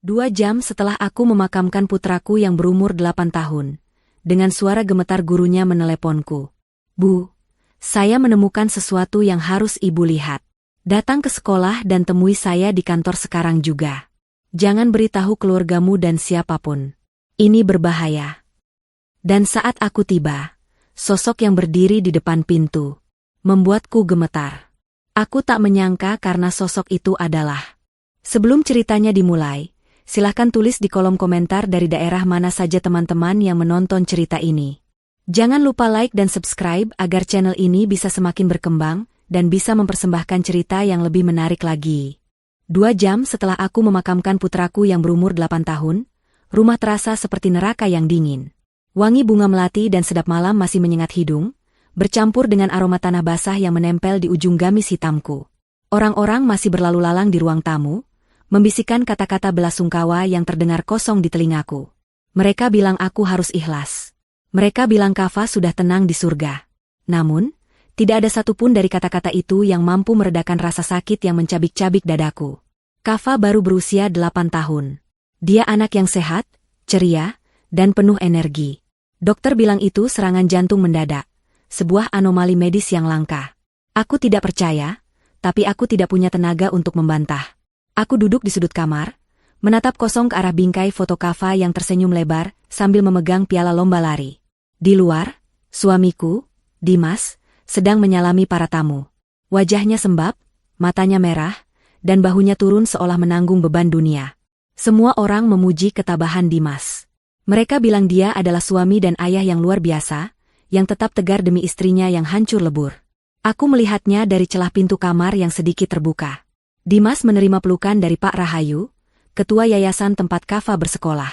2 jam setelah aku memakamkan putraku yang berumur 8 tahun, dengan suara gemetar gurunya meneleponku. Bu, saya menemukan sesuatu yang harus ibu lihat. Datang ke sekolah dan temui saya di kantor sekarang juga. Jangan beritahu keluargamu dan siapapun. Ini berbahaya. Dan saat aku tiba, sosok yang berdiri di depan pintu membuatku gemetar. Aku tak menyangka karena sosok itu adalah. Sebelum ceritanya dimulai, silahkan tulis di kolom komentar dari daerah mana saja teman-teman yang menonton cerita ini. Jangan lupa like dan subscribe agar channel ini bisa semakin berkembang dan bisa mempersembahkan cerita yang lebih menarik lagi. 2 jam setelah aku memakamkan putraku yang berumur 8 tahun, rumah terasa seperti neraka yang dingin. Wangi bunga melati dan sedap malam masih menyengat hidung, bercampur dengan aroma tanah basah yang menempel di ujung gamis hitamku. Orang-orang masih berlalu lalang di ruang tamu, membisikkan kata-kata belasungkawa yang terdengar kosong di telingaku. Mereka bilang aku harus ikhlas. Mereka bilang Kava sudah tenang di surga. Namun, tidak ada satupun dari kata-kata itu yang mampu meredakan rasa sakit yang mencabik-cabik dadaku. Kava baru berusia 8 tahun. Dia anak yang sehat, ceria, dan penuh energi. Dokter bilang itu serangan jantung mendadak, sebuah anomali medis yang langka. Aku tidak percaya, tapi aku tidak punya tenaga untuk membantah. Aku duduk di sudut kamar, menatap kosong ke arah bingkai foto Kava yang tersenyum lebar sambil memegang piala lomba lari. Di luar, suamiku, Dimas, sedang menyalami para tamu. Wajahnya sembab, matanya merah, dan bahunya turun seolah menanggung beban dunia. Semua orang memuji ketabahan Dimas. Mereka bilang dia adalah suami dan ayah yang luar biasa, yang tetap tegar demi istrinya yang hancur lebur. Aku melihatnya dari celah pintu kamar yang sedikit terbuka. Dimas menerima pelukan dari Pak Rahayu, ketua yayasan tempat Kava bersekolah.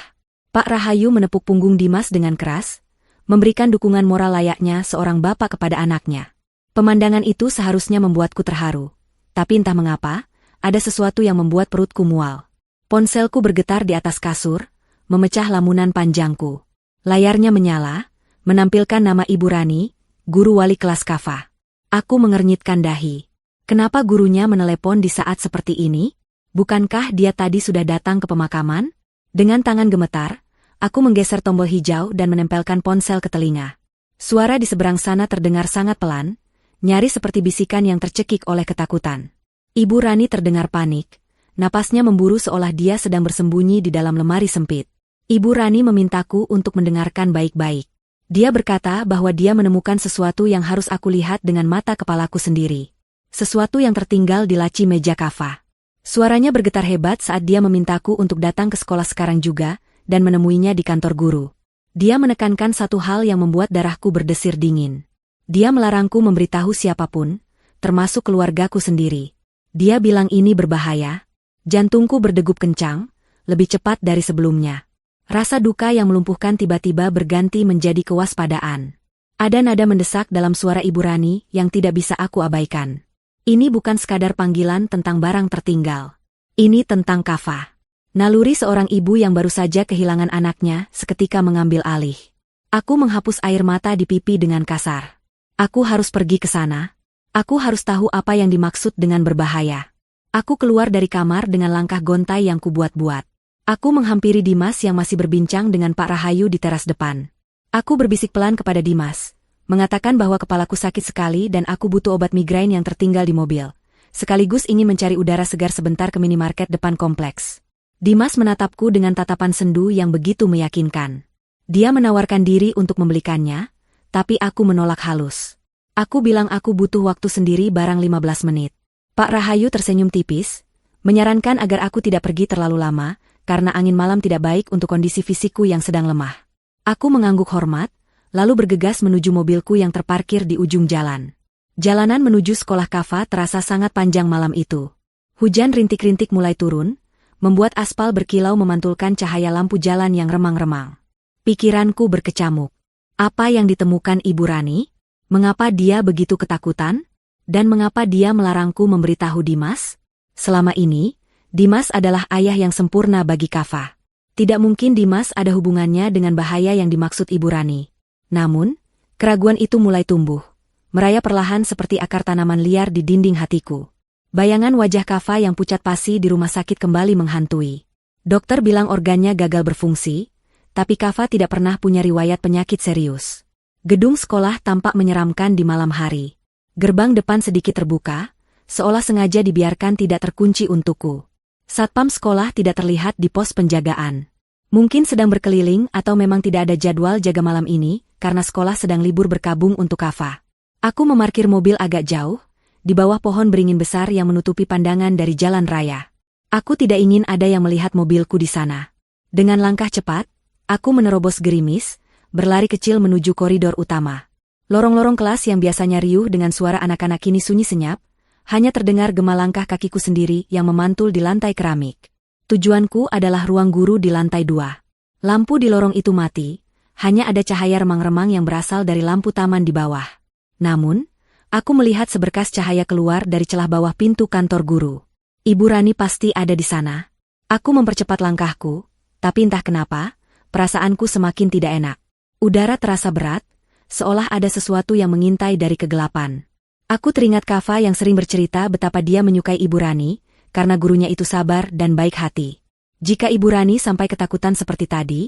Pak Rahayu menepuk punggung Dimas dengan keras, memberikan dukungan moral layaknya seorang bapak kepada anaknya. Pemandangan itu seharusnya membuatku terharu. Tapi entah mengapa, ada sesuatu yang membuat perutku mual. Ponselku bergetar di atas kasur, memecah lamunan panjangku. Layarnya menyala, menampilkan nama Ibu Rani, guru wali kelas Kava. Aku mengernyitkan dahi. Kenapa gurunya menelepon di saat seperti ini? Bukankah dia tadi sudah datang ke pemakaman? Dengan tangan gemetar, aku menggeser tombol hijau dan menempelkan ponsel ke telinga. Suara di seberang sana terdengar sangat pelan, nyaris seperti bisikan yang tercekik oleh ketakutan. Ibu Rani terdengar panik, napasnya memburu seolah dia sedang bersembunyi di dalam lemari sempit. Ibu Rani memintaku untuk mendengarkan baik-baik. Dia berkata bahwa dia menemukan sesuatu yang harus aku lihat dengan mata kepalaku sendiri. Sesuatu yang tertinggal di laci meja Kava. Suaranya bergetar hebat saat dia memintaku untuk datang ke sekolah sekarang juga, dan menemuinya di kantor guru. Dia menekankan satu hal yang membuat darahku berdesir dingin. Dia melarangku memberitahu siapapun, termasuk keluargaku sendiri. Dia bilang ini berbahaya. Jantungku berdegup kencang, lebih cepat dari sebelumnya. Rasa duka yang melumpuhkan tiba-tiba berganti menjadi kewaspadaan. Ada nada mendesak dalam suara Ibu Rani yang tidak bisa aku abaikan. Ini bukan sekadar panggilan tentang barang tertinggal. Ini tentang Kava. Naluri seorang ibu yang baru saja kehilangan anaknya seketika mengambil alih. Aku menghapus air mata di pipi dengan kasar. Aku harus pergi ke sana. Aku harus tahu apa yang dimaksud dengan berbahaya. Aku keluar dari kamar dengan langkah gontai yang kubuat-buat. Aku menghampiri Dimas yang masih berbincang dengan Pak Rahayu di teras depan. Aku berbisik pelan kepada Dimas, mengatakan bahwa kepalaku sakit sekali dan aku butuh obat migrain yang tertinggal di mobil. Sekaligus ingin mencari udara segar sebentar ke minimarket depan kompleks. Dimas menatapku dengan tatapan sendu yang begitu meyakinkan. Dia menawarkan diri untuk membelikannya, tapi aku menolak halus. Aku bilang aku butuh waktu sendiri barang 15 menit. Pak Rahayu tersenyum tipis, menyarankan agar aku tidak pergi terlalu lama, karena angin malam tidak baik untuk kondisi fisikku yang sedang lemah. Aku mengangguk hormat, lalu bergegas menuju mobilku yang terparkir di ujung jalan. Jalanan menuju sekolah Kava terasa sangat panjang malam itu. Hujan rintik-rintik mulai turun, membuat aspal berkilau memantulkan cahaya lampu jalan yang remang-remang. Pikiranku berkecamuk. Apa yang ditemukan Ibu Rani? Mengapa dia begitu ketakutan? Dan mengapa dia melarangku memberitahu Dimas? Selama ini, Dimas adalah ayah yang sempurna bagi Kava. Tidak mungkin Dimas ada hubungannya dengan bahaya yang dimaksud Ibu Rani. Namun, keraguan itu mulai tumbuh, merayap perlahan seperti akar tanaman liar di dinding hatiku. Bayangan wajah Kava yang pucat pasi di rumah sakit kembali menghantui. Dokter bilang organnya gagal berfungsi, tapi Kava tidak pernah punya riwayat penyakit serius. Gedung sekolah tampak menyeramkan di malam hari. Gerbang depan sedikit terbuka, seolah sengaja dibiarkan tidak terkunci untukku. Satpam sekolah tidak terlihat di pos penjagaan. Mungkin sedang berkeliling atau memang tidak ada jadwal jaga malam ini, karena sekolah sedang libur berkabung untuk Kava. Aku memarkir mobil agak jauh, di bawah pohon beringin besar yang menutupi pandangan dari jalan raya. Aku tidak ingin ada yang melihat mobilku di sana. Dengan langkah cepat, aku menerobos gerimis, berlari kecil menuju koridor utama. Lorong-lorong kelas yang biasanya riuh dengan suara anak-anak kini sunyi senyap, hanya terdengar gema langkah kakiku sendiri yang memantul di lantai keramik. Tujuanku adalah ruang guru di lantai 2. Lampu di lorong itu mati, hanya ada cahaya remang-remang yang berasal dari lampu taman di bawah. Namun, aku melihat seberkas cahaya keluar dari celah bawah pintu kantor guru. Ibu Rani pasti ada di sana. Aku mempercepat langkahku, tapi entah kenapa, perasaanku semakin tidak enak. Udara terasa berat, seolah ada sesuatu yang mengintai dari kegelapan. Aku teringat Kava yang sering bercerita betapa dia menyukai Ibu Rani, karena gurunya itu sabar dan baik hati. Jika Ibu Rani sampai ketakutan seperti tadi,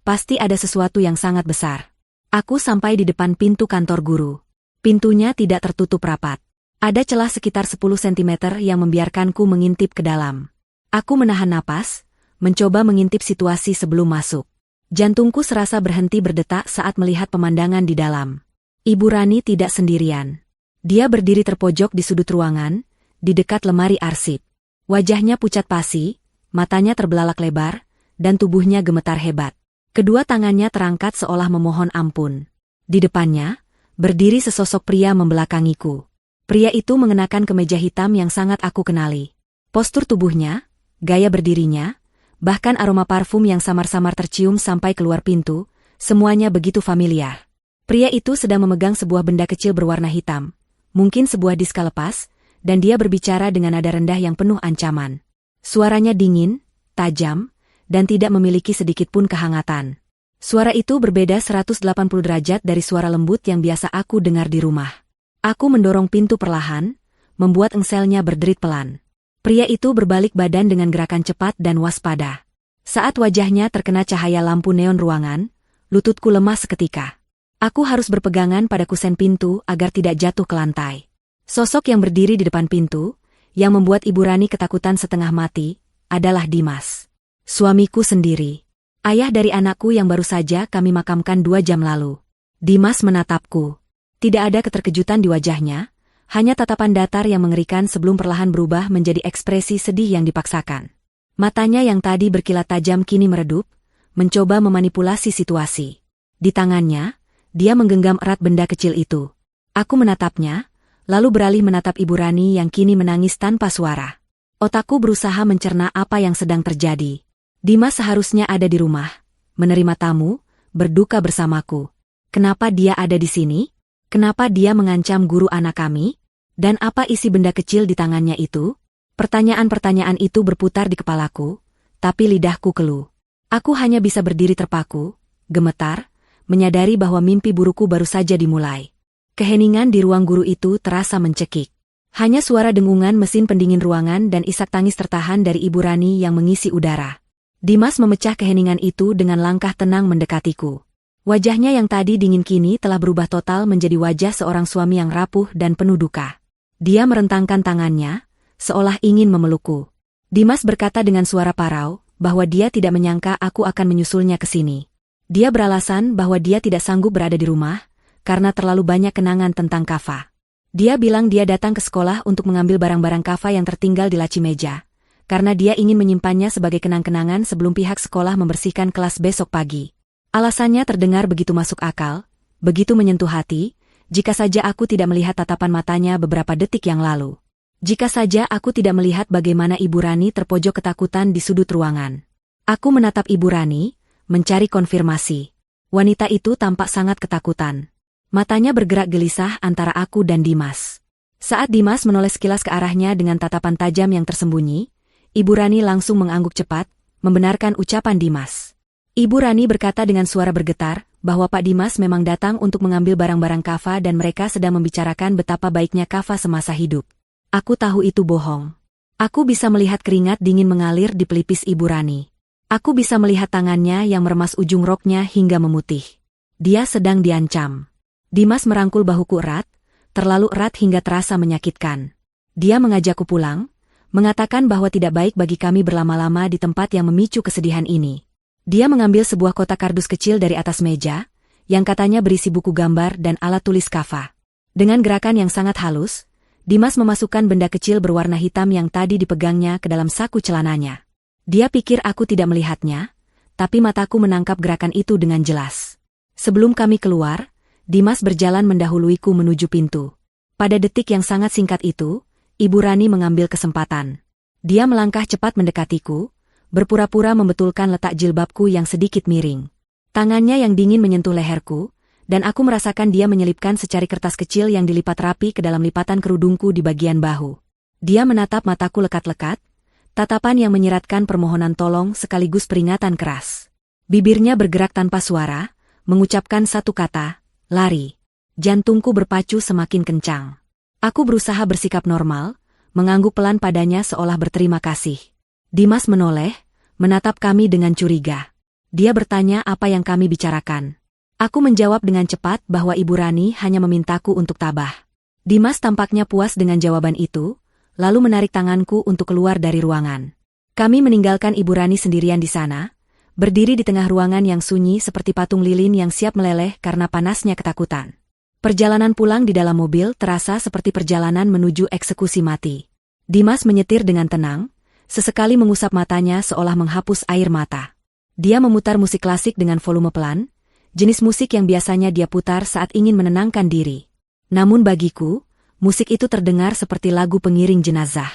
pasti ada sesuatu yang sangat besar. Aku sampai di depan pintu kantor guru. Pintunya tidak tertutup rapat. Ada celah sekitar 10 cm yang membiarkanku mengintip ke dalam. Aku menahan napas, mencoba mengintip situasi sebelum masuk. Jantungku serasa berhenti berdetak saat melihat pemandangan di dalam. Ibu Rani tidak sendirian. Dia berdiri terpojok di sudut ruangan, di dekat lemari arsip. Wajahnya pucat pasi, matanya terbelalak lebar, dan tubuhnya gemetar hebat. Kedua tangannya terangkat seolah memohon ampun. Di depannya, berdiri sesosok pria membelakangiku. Pria itu mengenakan kemeja hitam yang sangat aku kenali. Postur tubuhnya, gaya berdirinya, bahkan aroma parfum yang samar-samar tercium sampai keluar pintu, semuanya begitu familiar. Pria itu sedang memegang sebuah benda kecil berwarna hitam, mungkin sebuah diska lepas, dan dia berbicara dengan nada rendah yang penuh ancaman. Suaranya dingin, tajam, dan tidak memiliki sedikitpun kehangatan. Suara itu berbeda 180 derajat dari suara lembut yang biasa aku dengar di rumah. Aku mendorong pintu perlahan, membuat engselnya berderit pelan. Pria itu berbalik badan dengan gerakan cepat dan waspada. Saat wajahnya terkena cahaya lampu neon ruangan, lututku lemas seketika. Aku harus berpegangan pada kusen pintu agar tidak jatuh ke lantai. Sosok yang berdiri di depan pintu, yang membuat Ibu Rani ketakutan setengah mati, adalah Dimas. Suamiku sendiri. Ayah dari anakku yang baru saja kami makamkan 2 jam lalu. Dimas menatapku. Tidak ada keterkejutan di wajahnya, hanya tatapan datar yang mengerikan sebelum perlahan berubah menjadi ekspresi sedih yang dipaksakan. Matanya yang tadi berkilat tajam kini meredup, mencoba memanipulasi situasi. Di tangannya, dia menggenggam erat benda kecil itu. Aku menatapnya, lalu beralih menatap Ibu Rani yang kini menangis tanpa suara. Otakku berusaha mencerna apa yang sedang terjadi. Dimas seharusnya ada di rumah, menerima tamu, berduka bersamaku. Kenapa dia ada di sini? Kenapa dia mengancam guru anak kami? Dan apa isi benda kecil di tangannya itu? Pertanyaan-pertanyaan itu berputar di kepalaku, tapi lidahku keluh. Aku hanya bisa berdiri terpaku, gemetar, menyadari bahwa mimpi burukku baru saja dimulai. Keheningan di ruang guru itu terasa mencekik. Hanya suara dengungan mesin pendingin ruangan dan isak tangis tertahan dari Ibu Rani yang mengisi udara. Dimas memecah keheningan itu dengan langkah tenang mendekatiku. Wajahnya yang tadi dingin kini telah berubah total menjadi wajah seorang suami yang rapuh dan penuh duka. Dia merentangkan tangannya, seolah ingin memelukku. Dimas berkata dengan suara parau, bahwa dia tidak menyangka aku akan menyusulnya ke sini. Dia beralasan bahwa dia tidak sanggup berada di rumah, karena terlalu banyak kenangan tentang Kava. Dia bilang dia datang ke sekolah untuk mengambil barang-barang Kava yang tertinggal di laci meja, karena dia ingin menyimpannya sebagai kenang-kenangan sebelum pihak sekolah membersihkan kelas besok pagi. Alasannya terdengar begitu masuk akal, begitu menyentuh hati, jika saja aku tidak melihat tatapan matanya beberapa detik yang lalu. Jika saja aku tidak melihat bagaimana Ibu Rani terpojok ketakutan di sudut ruangan. Aku menatap Ibu Rani, mencari konfirmasi. Wanita itu tampak sangat ketakutan. Matanya bergerak gelisah antara aku dan Dimas. Saat Dimas menoleh sekilas ke arahnya dengan tatapan tajam yang tersembunyi, Ibu Rani langsung mengangguk cepat, membenarkan ucapan Dimas. Ibu Rani berkata dengan suara bergetar, bahwa Pak Dimas memang datang untuk mengambil barang-barang Kava dan mereka sedang membicarakan betapa baiknya Kava semasa hidup. Aku tahu itu bohong. Aku bisa melihat keringat dingin mengalir di pelipis Ibu Rani. Aku bisa melihat tangannya yang meremas ujung roknya hingga memutih. Dia sedang diancam. Dimas merangkul bahuku erat, terlalu erat hingga terasa menyakitkan. Dia mengajakku pulang, mengatakan bahwa tidak baik bagi kami berlama-lama di tempat yang memicu kesedihan ini. Dia mengambil sebuah kotak kardus kecil dari atas meja, yang katanya berisi buku gambar dan alat tulis Kava. Dengan gerakan yang sangat halus, Dimas memasukkan benda kecil berwarna hitam yang tadi dipegangnya ke dalam saku celananya. Dia pikir aku tidak melihatnya, tapi mataku menangkap gerakan itu dengan jelas. Sebelum kami keluar, Dimas berjalan mendahuluiku menuju pintu. Pada detik yang sangat singkat itu, Ibu Rani mengambil kesempatan. Dia melangkah cepat mendekatiku, berpura-pura membetulkan letak jilbabku yang sedikit miring. Tangannya yang dingin menyentuh leherku, dan aku merasakan dia menyelipkan secari kertas kecil yang dilipat rapi ke dalam lipatan kerudungku di bagian bahu. Dia menatap mataku lekat-lekat, tatapan yang menyiratkan permohonan tolong sekaligus peringatan keras. Bibirnya bergerak tanpa suara, mengucapkan satu kata, lari. Jantungku berpacu semakin kencang. Aku berusaha bersikap normal, mengangguk pelan padanya seolah berterima kasih. Dimas menoleh, menatap kami dengan curiga. Dia bertanya apa yang kami bicarakan. Aku menjawab dengan cepat bahwa Ibu Rani hanya memintaku untuk tabah. Dimas tampaknya puas dengan jawaban itu, lalu menarik tanganku untuk keluar dari ruangan. Kami meninggalkan Ibu Rani sendirian di sana, berdiri di tengah ruangan yang sunyi seperti patung lilin yang siap meleleh karena panasnya ketakutan. Perjalanan pulang di dalam mobil terasa seperti perjalanan menuju eksekusi mati. Dimas menyetir dengan tenang, sesekali mengusap matanya seolah menghapus air mata. Dia memutar musik klasik dengan volume pelan, jenis musik yang biasanya dia putar saat ingin menenangkan diri. Namun bagiku, musik itu terdengar seperti lagu pengiring jenazah.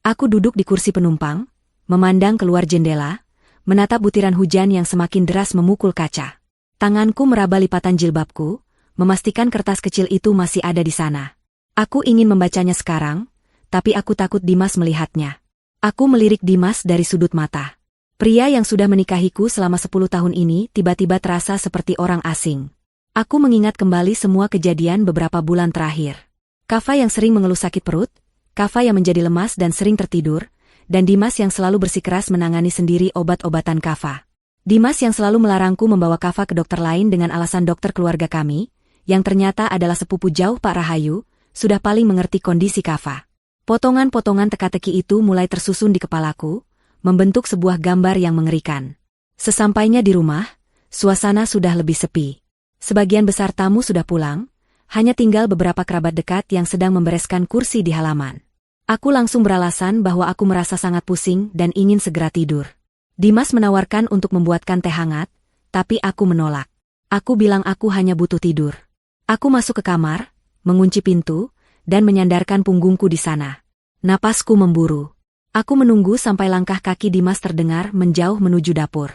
Aku duduk di kursi penumpang, memandang keluar jendela, menatap butiran hujan yang semakin deras memukul kaca. Tanganku meraba lipatan jilbabku, memastikan kertas kecil itu masih ada di sana. Aku ingin membacanya sekarang, tapi aku takut Dimas melihatnya. Aku melirik Dimas dari sudut mata. Pria yang sudah menikahiku selama 10 tahun ini tiba-tiba terasa seperti orang asing. Aku mengingat kembali semua kejadian beberapa bulan terakhir. Kava yang sering mengeluh sakit perut, Kava yang menjadi lemas dan sering tertidur, dan Dimas yang selalu bersikeras menangani sendiri obat-obatan Kava. Dimas yang selalu melarangku membawa Kava ke dokter lain dengan alasan dokter keluarga kami, yang ternyata adalah sepupu jauh Pak Rahayu, sudah paling mengerti kondisi Kava. Potongan-potongan teka-teki itu mulai tersusun di kepalaku, membentuk sebuah gambar yang mengerikan. Sesampainya di rumah, suasana sudah lebih sepi. Sebagian besar tamu sudah pulang, hanya tinggal beberapa kerabat dekat yang sedang membereskan kursi di halaman. Aku langsung beralasan bahwa aku merasa sangat pusing dan ingin segera tidur. Dimas menawarkan untuk membuatkan teh hangat, tapi aku menolak. Aku bilang aku hanya butuh tidur. Aku masuk ke kamar, mengunci pintu, dan menyandarkan punggungku di sana. Napasku memburu. Aku menunggu sampai langkah kaki Dimas terdengar menjauh menuju dapur.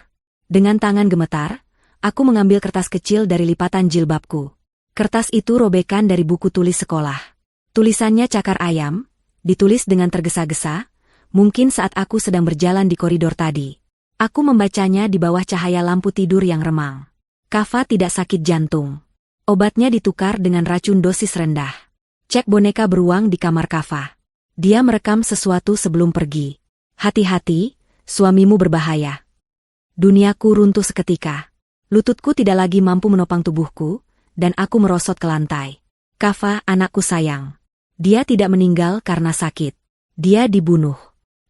Dengan tangan gemetar, aku mengambil kertas kecil dari lipatan jilbabku. Kertas itu robekan dari buku tulis sekolah. Tulisannya cakar ayam, ditulis dengan tergesa-gesa, mungkin saat aku sedang berjalan di koridor tadi. Aku membacanya di bawah cahaya lampu tidur yang remang. Kava tidak sakit jantung. Obatnya ditukar dengan racun dosis rendah. Cek boneka beruang di kamar Kava. Dia merekam sesuatu sebelum pergi. Hati-hati, suamimu berbahaya. Duniaku runtuh seketika. Lututku tidak lagi mampu menopang tubuhku, dan aku merosot ke lantai. Kava, anakku sayang. Dia tidak meninggal karena sakit. Dia dibunuh.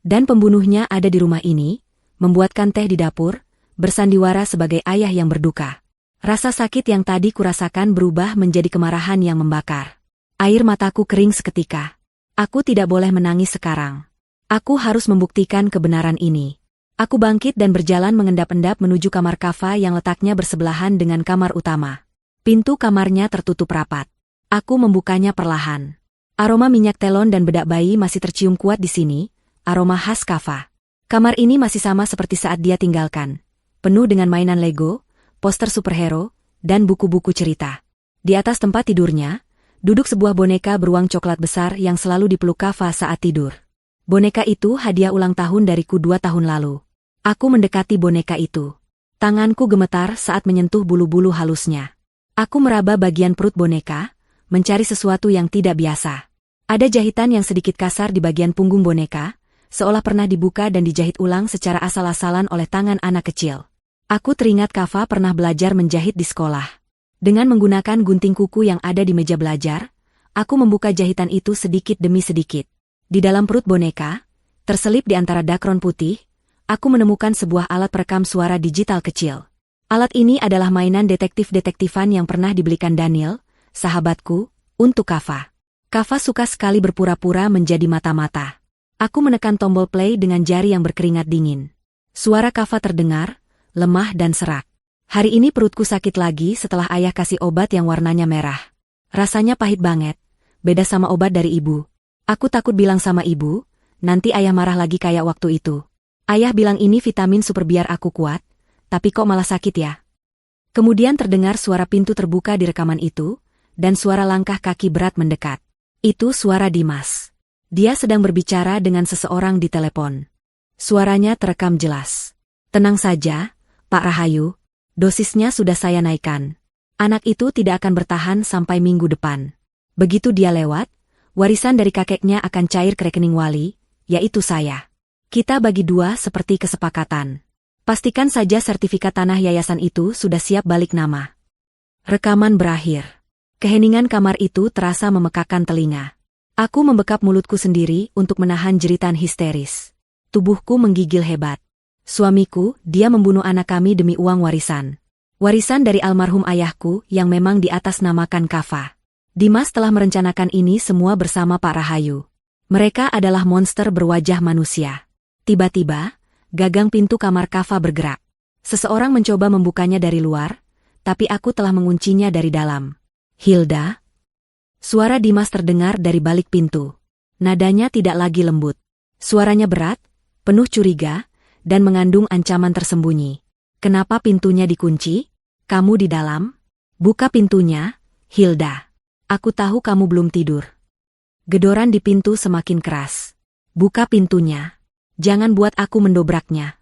Dan pembunuhnya ada di rumah ini, membuatkan teh di dapur, bersandiwara sebagai ayah yang berduka. Rasa sakit yang tadi kurasakan berubah menjadi kemarahan yang membakar. Air mataku kering seketika. Aku tidak boleh menangis sekarang. Aku harus membuktikan kebenaran ini. Aku bangkit dan berjalan mengendap-endap menuju kamar Kava yang letaknya bersebelahan dengan kamar utama. Pintu kamarnya tertutup rapat. Aku membukanya perlahan. Aroma minyak telon dan bedak bayi masih tercium kuat di sini, aroma khas Kava. Kamar ini masih sama seperti saat dia tinggalkan. Penuh dengan mainan Lego, poster superhero, dan buku-buku cerita. Di atas tempat tidurnya, duduk sebuah boneka beruang coklat besar yang selalu dipeluk Kava saat tidur. Boneka itu hadiah ulang tahun dariku 2 tahun lalu. Aku mendekati boneka itu. Tanganku gemetar saat menyentuh bulu-bulu halusnya. Aku meraba bagian perut boneka, mencari sesuatu yang tidak biasa. Ada jahitan yang sedikit kasar di bagian punggung boneka, seolah pernah dibuka dan dijahit ulang secara asal-asalan oleh tangan anak kecil. Aku teringat Kava pernah belajar menjahit di sekolah. Dengan menggunakan gunting kuku yang ada di meja belajar, aku membuka jahitan itu sedikit demi sedikit. Di dalam perut boneka, terselip di antara dakron putih, aku menemukan sebuah alat perekam suara digital kecil. Alat ini adalah mainan detektif-detektifan yang pernah dibelikan Daniel, sahabatku, untuk Kava. Kava suka sekali berpura-pura menjadi mata-mata. Aku menekan tombol play dengan jari yang berkeringat dingin. Suara Kava terdengar, lemah dan serak. Hari ini perutku sakit lagi setelah ayah kasih obat yang warnanya merah. Rasanya pahit banget, beda sama obat dari ibu. Aku takut bilang sama ibu, nanti ayah marah lagi kayak waktu itu. Ayah bilang ini vitamin super biar aku kuat, tapi kok malah sakit ya? Kemudian terdengar suara pintu terbuka di rekaman itu, dan suara langkah kaki berat mendekat. Itu suara Dimas. Dia sedang berbicara dengan seseorang di telepon. Suaranya terekam jelas. Tenang saja, Pak Rahayu, dosisnya sudah saya naikkan. Anak itu tidak akan bertahan sampai minggu depan. Begitu dia lewat, warisan dari kakeknya akan cair ke rekening wali, yaitu saya. Kita bagi dua seperti kesepakatan. Pastikan saja sertifikat tanah yayasan itu sudah siap balik nama. Rekaman berakhir. Keheningan kamar itu terasa memekakan telinga. Aku membekap mulutku sendiri untuk menahan jeritan histeris. Tubuhku menggigil hebat. Suamiku, dia membunuh anak kami demi uang warisan. Warisan dari almarhum ayahku yang memang diatasnamakan Kava. Dimas telah merencanakan ini semua bersama Pak Rahayu. Mereka adalah monster berwajah manusia. Tiba-tiba, gagang pintu kamar Kava bergerak. Seseorang mencoba membukanya dari luar, tapi aku telah menguncinya dari dalam. Hilda? Suara Dimas terdengar dari balik pintu. Nadanya tidak lagi lembut. Suaranya berat, penuh curiga, dan mengandung ancaman tersembunyi. Kenapa pintunya dikunci? Kamu di dalam? Buka pintunya, Hilda. Aku tahu kamu belum tidur. Gedoran di pintu semakin keras. Buka pintunya. Jangan buat aku mendobraknya.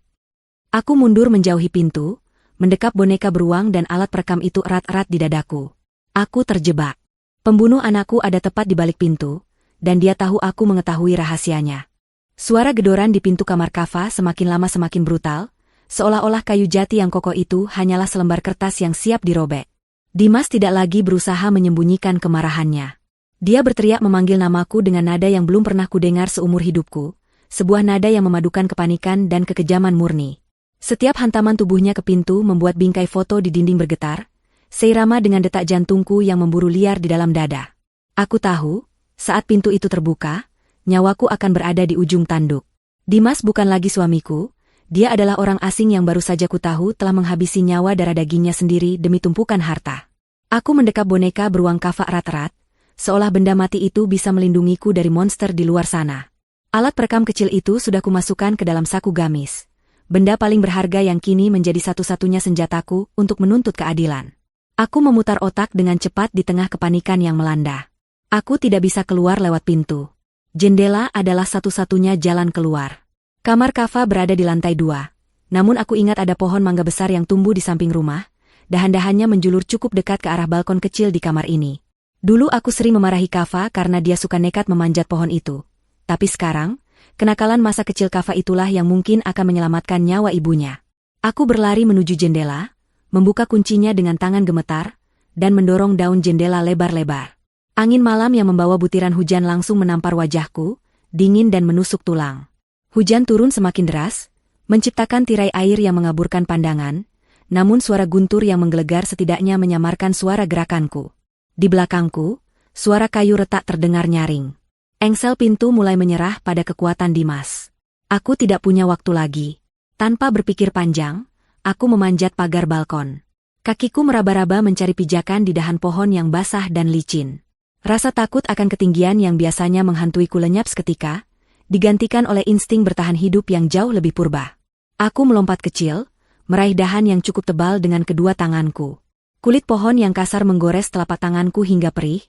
Aku mundur menjauhi pintu, mendekap boneka beruang dan alat perekam itu erat-erat di dadaku. Aku terjebak. Pembunuh anakku ada tepat di balik pintu, dan dia tahu aku mengetahui rahasianya. Suara gedoran di pintu kamar Kava semakin lama semakin brutal, seolah-olah kayu jati yang kokoh itu hanyalah selembar kertas yang siap dirobek. Dimas tidak lagi berusaha menyembunyikan kemarahannya. Dia berteriak memanggil namaku dengan nada yang belum pernah kudengar seumur hidupku, sebuah nada yang memadukan kepanikan dan kekejaman murni. Setiap hantaman tubuhnya ke pintu membuat bingkai foto di dinding bergetar, seirama dengan detak jantungku yang memburu liar di dalam dada. Aku tahu, saat pintu itu terbuka, nyawaku akan berada di ujung tanduk. Dimas bukan lagi suamiku, dia adalah orang asing yang baru saja kutahu telah menghabisi nyawa darah dagingnya sendiri demi tumpukan harta. Aku mendekap boneka beruang Kava erat-erat, seolah benda mati itu bisa melindungiku dari monster di luar sana. Alat perekam kecil itu sudah kumasukkan ke dalam saku gamis. Benda paling berharga yang kini menjadi satu-satunya senjataku untuk menuntut keadilan. Aku memutar otak dengan cepat di tengah kepanikan yang melanda. Aku tidak bisa keluar lewat pintu. Jendela adalah satu-satunya jalan keluar. Kamar Kava berada di lantai 2. Namun aku ingat ada pohon mangga besar yang tumbuh di samping rumah. Dahan-dahannya menjulur cukup dekat ke arah balkon kecil di kamar ini. Dulu aku sering memarahi Kava karena dia suka nekat memanjat pohon itu. Tapi sekarang, kenakalan masa kecil Kava itulah yang mungkin akan menyelamatkan nyawa ibunya. Aku berlari menuju jendela, membuka kuncinya dengan tangan gemetar, dan mendorong daun jendela lebar-lebar. Angin malam yang membawa butiran hujan langsung menampar wajahku, dingin dan menusuk tulang. Hujan turun semakin deras, menciptakan tirai air yang mengaburkan pandangan, namun suara guntur yang menggelegar setidaknya menyamarkan suara gerakanku. Di belakangku, suara kayu retak terdengar nyaring. Engsel pintu mulai menyerah pada kekuatan Dimas. Aku tidak punya waktu lagi. Tanpa berpikir panjang, aku memanjat pagar balkon. Kakiku meraba-raba mencari pijakan di dahan pohon yang basah dan licin. Rasa takut akan ketinggian yang biasanya menghantuiku lenyap seketika, digantikan oleh insting bertahan hidup yang jauh lebih purba. Aku melompat kecil, meraih dahan yang cukup tebal dengan kedua tanganku. Kulit pohon yang kasar menggores telapak tanganku hingga perih,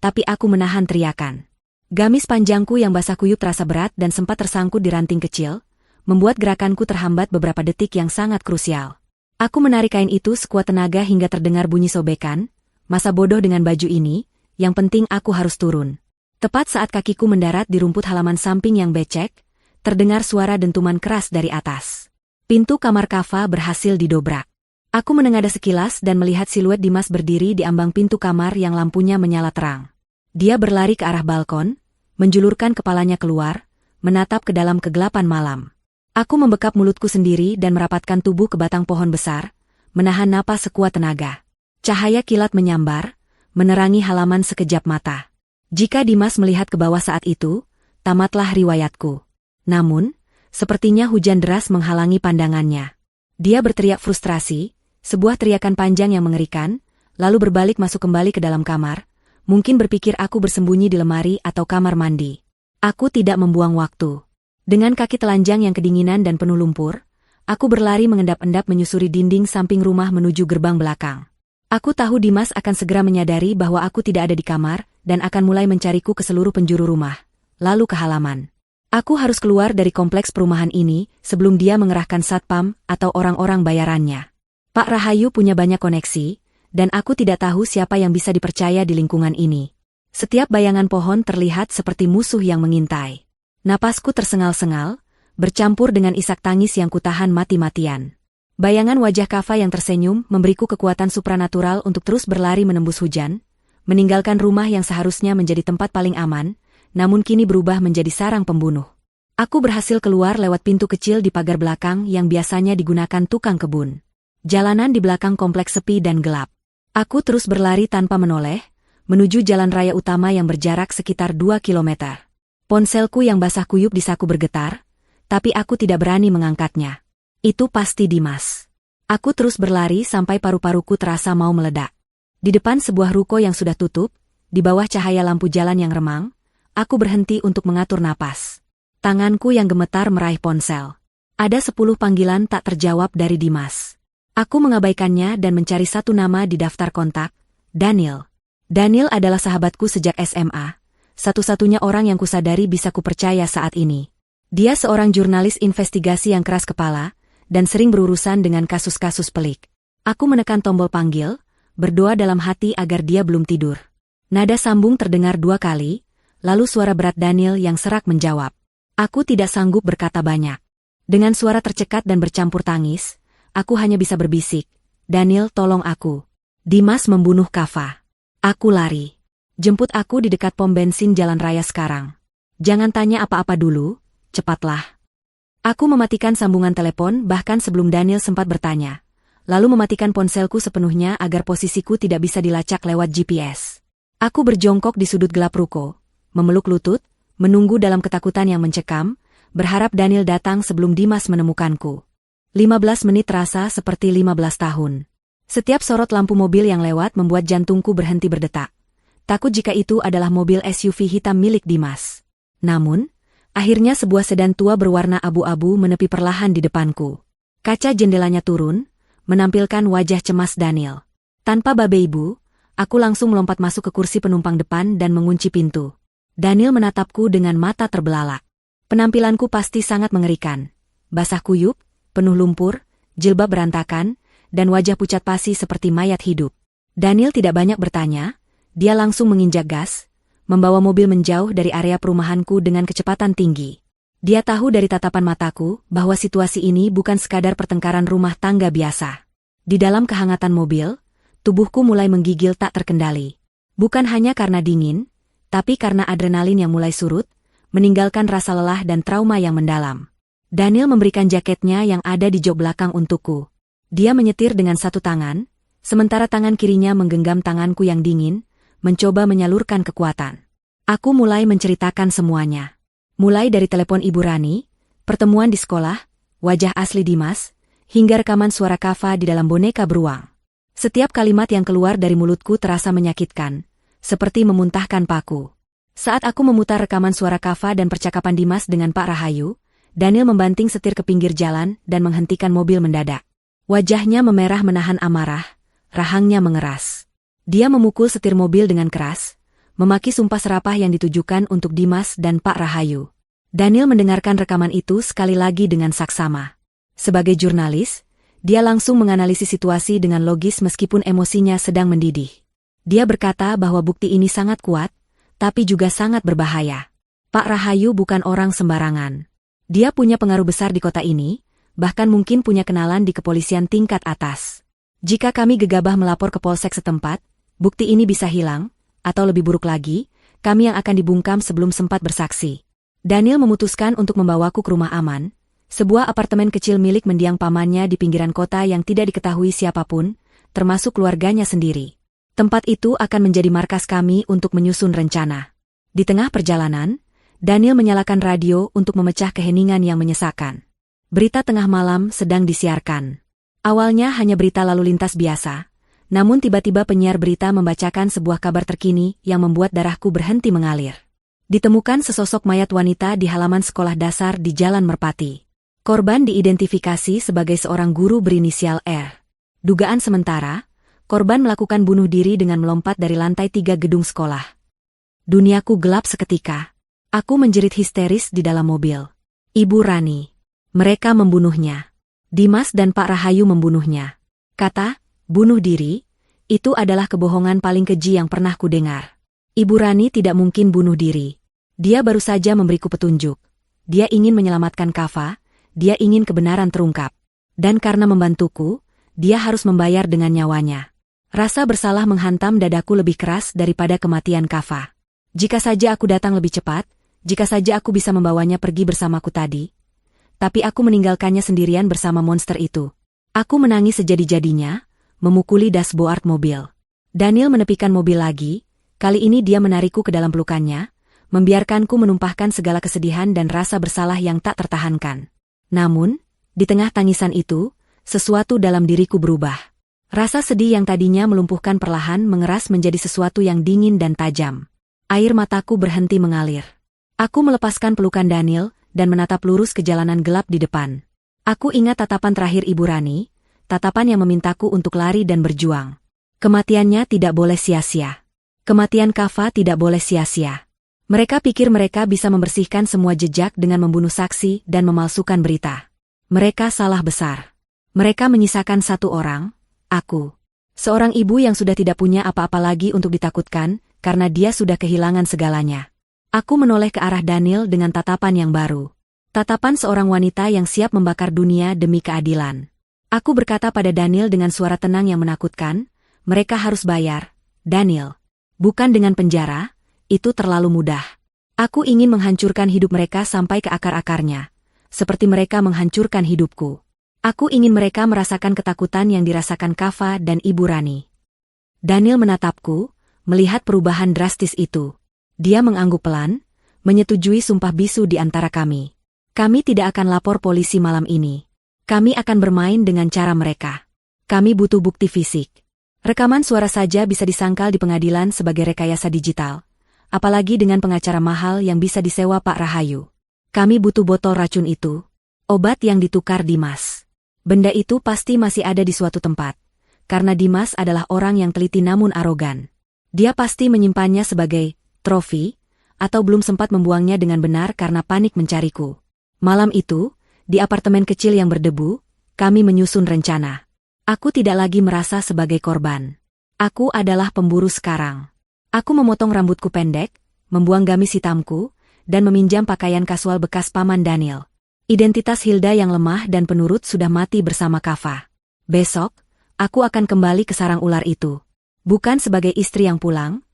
tapi aku menahan teriakan. Gamis panjangku yang basah kuyup terasa berat dan sempat tersangkut di ranting kecil, membuat gerakanku terhambat beberapa detik yang sangat krusial. Aku menarik kain itu sekuat tenaga hingga terdengar bunyi sobekan. Masa bodoh dengan baju ini, yang penting aku harus turun. Tepat saat kakiku mendarat di rumput halaman samping yang becek, Terdengar suara dentuman keras dari atas. Pintu kamar Kava berhasil didobrak. Aku menengadah sekilas dan melihat siluet Dimas berdiri di ambang pintu kamar yang lampunya menyala terang. Dia berlari ke arah balkon, menjulurkan kepalanya keluar, menatap ke dalam kegelapan malam. Aku membekap mulutku sendiri dan merapatkan tubuh ke batang pohon besar, menahan napas sekuat tenaga. Cahaya kilat menyambar, menerangi halaman sekejap mata. Jika Dimas melihat ke bawah saat itu, tamatlah riwayatku. Namun, sepertinya hujan deras menghalangi pandangannya. Dia berteriak frustrasi, sebuah teriakan panjang yang mengerikan, lalu berbalik masuk kembali ke dalam kamar, mungkin berpikir aku bersembunyi di lemari atau kamar mandi. Aku tidak membuang waktu. Dengan kaki telanjang yang kedinginan dan penuh lumpur, aku berlari mengendap-endap menyusuri dinding samping rumah menuju gerbang belakang. Aku tahu Dimas akan segera menyadari bahwa aku tidak ada di kamar dan akan mulai mencariku ke seluruh penjuru rumah, lalu ke halaman. Aku harus keluar dari kompleks perumahan ini sebelum dia mengerahkan satpam atau orang-orang bayarannya. Pak Rahayu punya banyak koneksi, dan aku tidak tahu siapa yang bisa dipercaya di lingkungan ini. Setiap bayangan pohon terlihat seperti musuh yang mengintai. Napasku tersengal-sengal, bercampur dengan isak tangis yang kutahan mati-matian. Bayangan wajah Kava yang tersenyum memberiku kekuatan supranatural untuk terus berlari menembus hujan, meninggalkan rumah yang seharusnya menjadi tempat paling aman, namun kini berubah menjadi sarang pembunuh. Aku berhasil keluar lewat pintu kecil di pagar belakang yang biasanya digunakan tukang kebun. Jalanan di belakang kompleks sepi dan gelap. Aku terus berlari tanpa menoleh, menuju jalan raya utama yang berjarak sekitar 2 kilometer. Ponselku yang basah kuyup di saku bergetar, tapi aku tidak berani mengangkatnya. Itu pasti Dimas. Aku terus berlari sampai paru-paruku terasa mau meledak. Di depan sebuah ruko yang sudah tutup, di bawah cahaya lampu jalan yang remang, aku berhenti untuk mengatur napas. Tanganku yang gemetar meraih ponsel. Ada 10 panggilan tak terjawab dari Dimas. Aku mengabaikannya dan mencari satu nama di daftar kontak, Daniel. Daniel adalah sahabatku sejak SMA, satu-satunya orang yang kusadari bisa kupercaya saat ini. Dia seorang jurnalis investigasi yang keras kepala, dan sering berurusan dengan kasus-kasus pelik. Aku menekan tombol panggil, berdoa dalam hati agar dia belum tidur. Nada sambung terdengar 2 kali, lalu suara berat Daniel yang serak menjawab. Aku tidak sanggup berkata banyak. Dengan suara tercekat dan bercampur tangis, aku hanya bisa berbisik, Daniel, tolong aku. Dimas membunuh Kava. Aku lari. Jemput aku di dekat pom bensin jalan raya sekarang. Jangan tanya apa-apa dulu, cepatlah. Aku mematikan sambungan telepon bahkan sebelum Daniel sempat bertanya. Lalu mematikan ponselku sepenuhnya agar posisiku tidak bisa dilacak lewat GPS. Aku berjongkok di sudut gelap ruko, memeluk lutut, menunggu dalam ketakutan yang mencekam, berharap Daniel datang sebelum Dimas menemukanku. 15 menit terasa seperti 15 tahun. Setiap sorot lampu mobil yang lewat membuat jantungku berhenti berdetak. Takut jika itu adalah mobil SUV hitam milik Dimas. Namun, akhirnya sebuah sedan tua berwarna abu-abu menepi perlahan di depanku. Kaca jendelanya turun, menampilkan wajah cemas Daniel. Tanpa babeibu, aku langsung melompat masuk ke kursi penumpang depan dan mengunci pintu. Daniel menatapku dengan mata terbelalak. Penampilanku pasti sangat mengerikan. Basah kuyup, penuh lumpur, jilbab berantakan, dan wajah pucat pasi seperti mayat hidup. Daniel tidak banyak bertanya, dia langsung menginjak gas, membawa mobil menjauh dari area perumahanku dengan kecepatan tinggi. Dia tahu dari tatapan mataku bahwa situasi ini bukan sekadar pertengkaran rumah tangga biasa. Di dalam kehangatan mobil, tubuhku mulai menggigil tak terkendali. Bukan hanya karena dingin, tapi karena adrenalin yang mulai surut, meninggalkan rasa lelah dan trauma yang mendalam. Daniel memberikan jaketnya yang ada di jok belakang untukku. Dia menyetir dengan satu tangan, sementara tangan kirinya menggenggam tanganku yang dingin, mencoba menyalurkan kekuatan. Aku mulai menceritakan semuanya. Mulai dari telepon Ibu Rani, pertemuan di sekolah, wajah asli Dimas, hingga rekaman suara Kava di dalam boneka beruang. Setiap kalimat yang keluar dari mulutku terasa menyakitkan, seperti memuntahkan paku. Saat aku memutar rekaman suara Kava dan percakapan Dimas dengan Pak Rahayu, Daniel membanting setir ke pinggir jalan dan menghentikan mobil mendadak. Wajahnya memerah menahan amarah, rahangnya mengeras. Dia memukul setir mobil dengan keras, memaki sumpah serapah yang ditujukan untuk Dimas dan Pak Rahayu. Daniel mendengarkan rekaman itu sekali lagi dengan saksama. Sebagai jurnalis, dia langsung menganalisis situasi dengan logis meskipun emosinya sedang mendidih. Dia berkata bahwa bukti ini sangat kuat, tapi juga sangat berbahaya. Pak Rahayu bukan orang sembarangan. Dia punya pengaruh besar di kota ini, bahkan mungkin punya kenalan di kepolisian tingkat atas. Jika kami gegabah melapor ke polsek setempat, bukti ini bisa hilang, atau lebih buruk lagi, kami yang akan dibungkam sebelum sempat bersaksi. Daniel memutuskan untuk membawaku ke rumah aman, sebuah apartemen kecil milik mendiang pamannya di pinggiran kota yang tidak diketahui siapapun, termasuk keluarganya sendiri. Tempat itu akan menjadi markas kami untuk menyusun rencana. Di tengah perjalanan, Daniel menyalakan radio untuk memecah keheningan yang menyesakan. Berita tengah malam sedang disiarkan. Awalnya hanya berita lalu lintas biasa, namun tiba-tiba penyiar berita membacakan sebuah kabar terkini yang membuat darahku berhenti mengalir. Ditemukan sesosok mayat wanita di halaman sekolah dasar di Jalan Merpati. Korban diidentifikasi sebagai seorang guru berinisial R. Dugaan sementara, korban melakukan bunuh diri dengan melompat dari lantai 3 gedung sekolah. Duniaku gelap seketika. Aku menjerit histeris di dalam mobil. Ibu Rani. Mereka membunuhnya. Dimas dan Pak Rahayu membunuhnya. Kata, bunuh diri, itu adalah kebohongan paling keji yang pernah kudengar. Ibu Rani tidak mungkin bunuh diri. Dia baru saja memberiku petunjuk. Dia ingin menyelamatkan Kava, dia ingin kebenaran terungkap. Dan karena membantuku, dia harus membayar dengan nyawanya. Rasa bersalah menghantam dadaku lebih keras daripada kematian Kava. Jika saja aku datang lebih cepat, jika saja aku bisa membawanya pergi bersamaku tadi. Tapi aku meninggalkannya sendirian bersama monster itu. Aku menangis sejadi-jadinya, memukuli dashboard mobil. Daniel menepikan mobil lagi, kali ini dia menarikku ke dalam pelukannya, membiarkanku menumpahkan segala kesedihan dan rasa bersalah yang tak tertahankan. Namun, di tengah tangisan itu, sesuatu dalam diriku berubah. Rasa sedih yang tadinya melumpuhkan perlahan mengeras menjadi sesuatu yang dingin dan tajam. Air mataku berhenti mengalir. Aku melepaskan pelukan Daniel dan menatap lurus ke jalanan gelap di depan. Aku ingat tatapan terakhir Ibu Rani, tatapan yang memintaku untuk lari dan berjuang. Kematiannya tidak boleh sia-sia. Kematian Kava tidak boleh sia-sia. Mereka pikir mereka bisa membersihkan semua jejak dengan membunuh saksi dan memalsukan berita. Mereka salah besar. Mereka menyisakan satu orang, aku. Seorang ibu yang sudah tidak punya apa-apa lagi untuk ditakutkan, karena dia sudah kehilangan segalanya. Aku menoleh ke arah Daniel dengan tatapan yang baru. Tatapan seorang wanita yang siap membakar dunia demi keadilan. Aku berkata pada Daniel dengan suara tenang yang menakutkan, mereka harus bayar, Daniel. Bukan dengan penjara, itu terlalu mudah. Aku ingin menghancurkan hidup mereka sampai ke akar-akarnya. Seperti mereka menghancurkan hidupku. Aku ingin mereka merasakan ketakutan yang dirasakan Kava dan Ibu Rani. Daniel menatapku, melihat perubahan drastis itu. Dia mengangguk pelan, menyetujui sumpah bisu di antara kami. Kami tidak akan lapor polisi malam ini. Kami akan bermain dengan cara mereka. Kami butuh bukti fisik. Rekaman suara saja bisa disangkal di pengadilan sebagai rekayasa digital. Apalagi dengan pengacara mahal yang bisa disewa Pak Rahayu. Kami butuh botol racun itu. Obat yang ditukar Dimas. Benda itu pasti masih ada di suatu tempat. Karena Dimas adalah orang yang teliti namun arogan. Dia pasti menyimpannya sebagai trofi, atau belum sempat membuangnya dengan benar karena panik mencariku. Malam itu, di apartemen kecil yang berdebu, kami menyusun rencana. Aku tidak lagi merasa sebagai korban. Aku adalah pemburu sekarang. Aku memotong rambutku pendek, membuang gamis hitamku, dan meminjam pakaian kasual bekas paman Daniel. Identitas Hilda yang lemah dan penurut sudah mati bersama Kava. Besok, aku akan kembali ke sarang ular itu. Bukan sebagai istri yang pulang,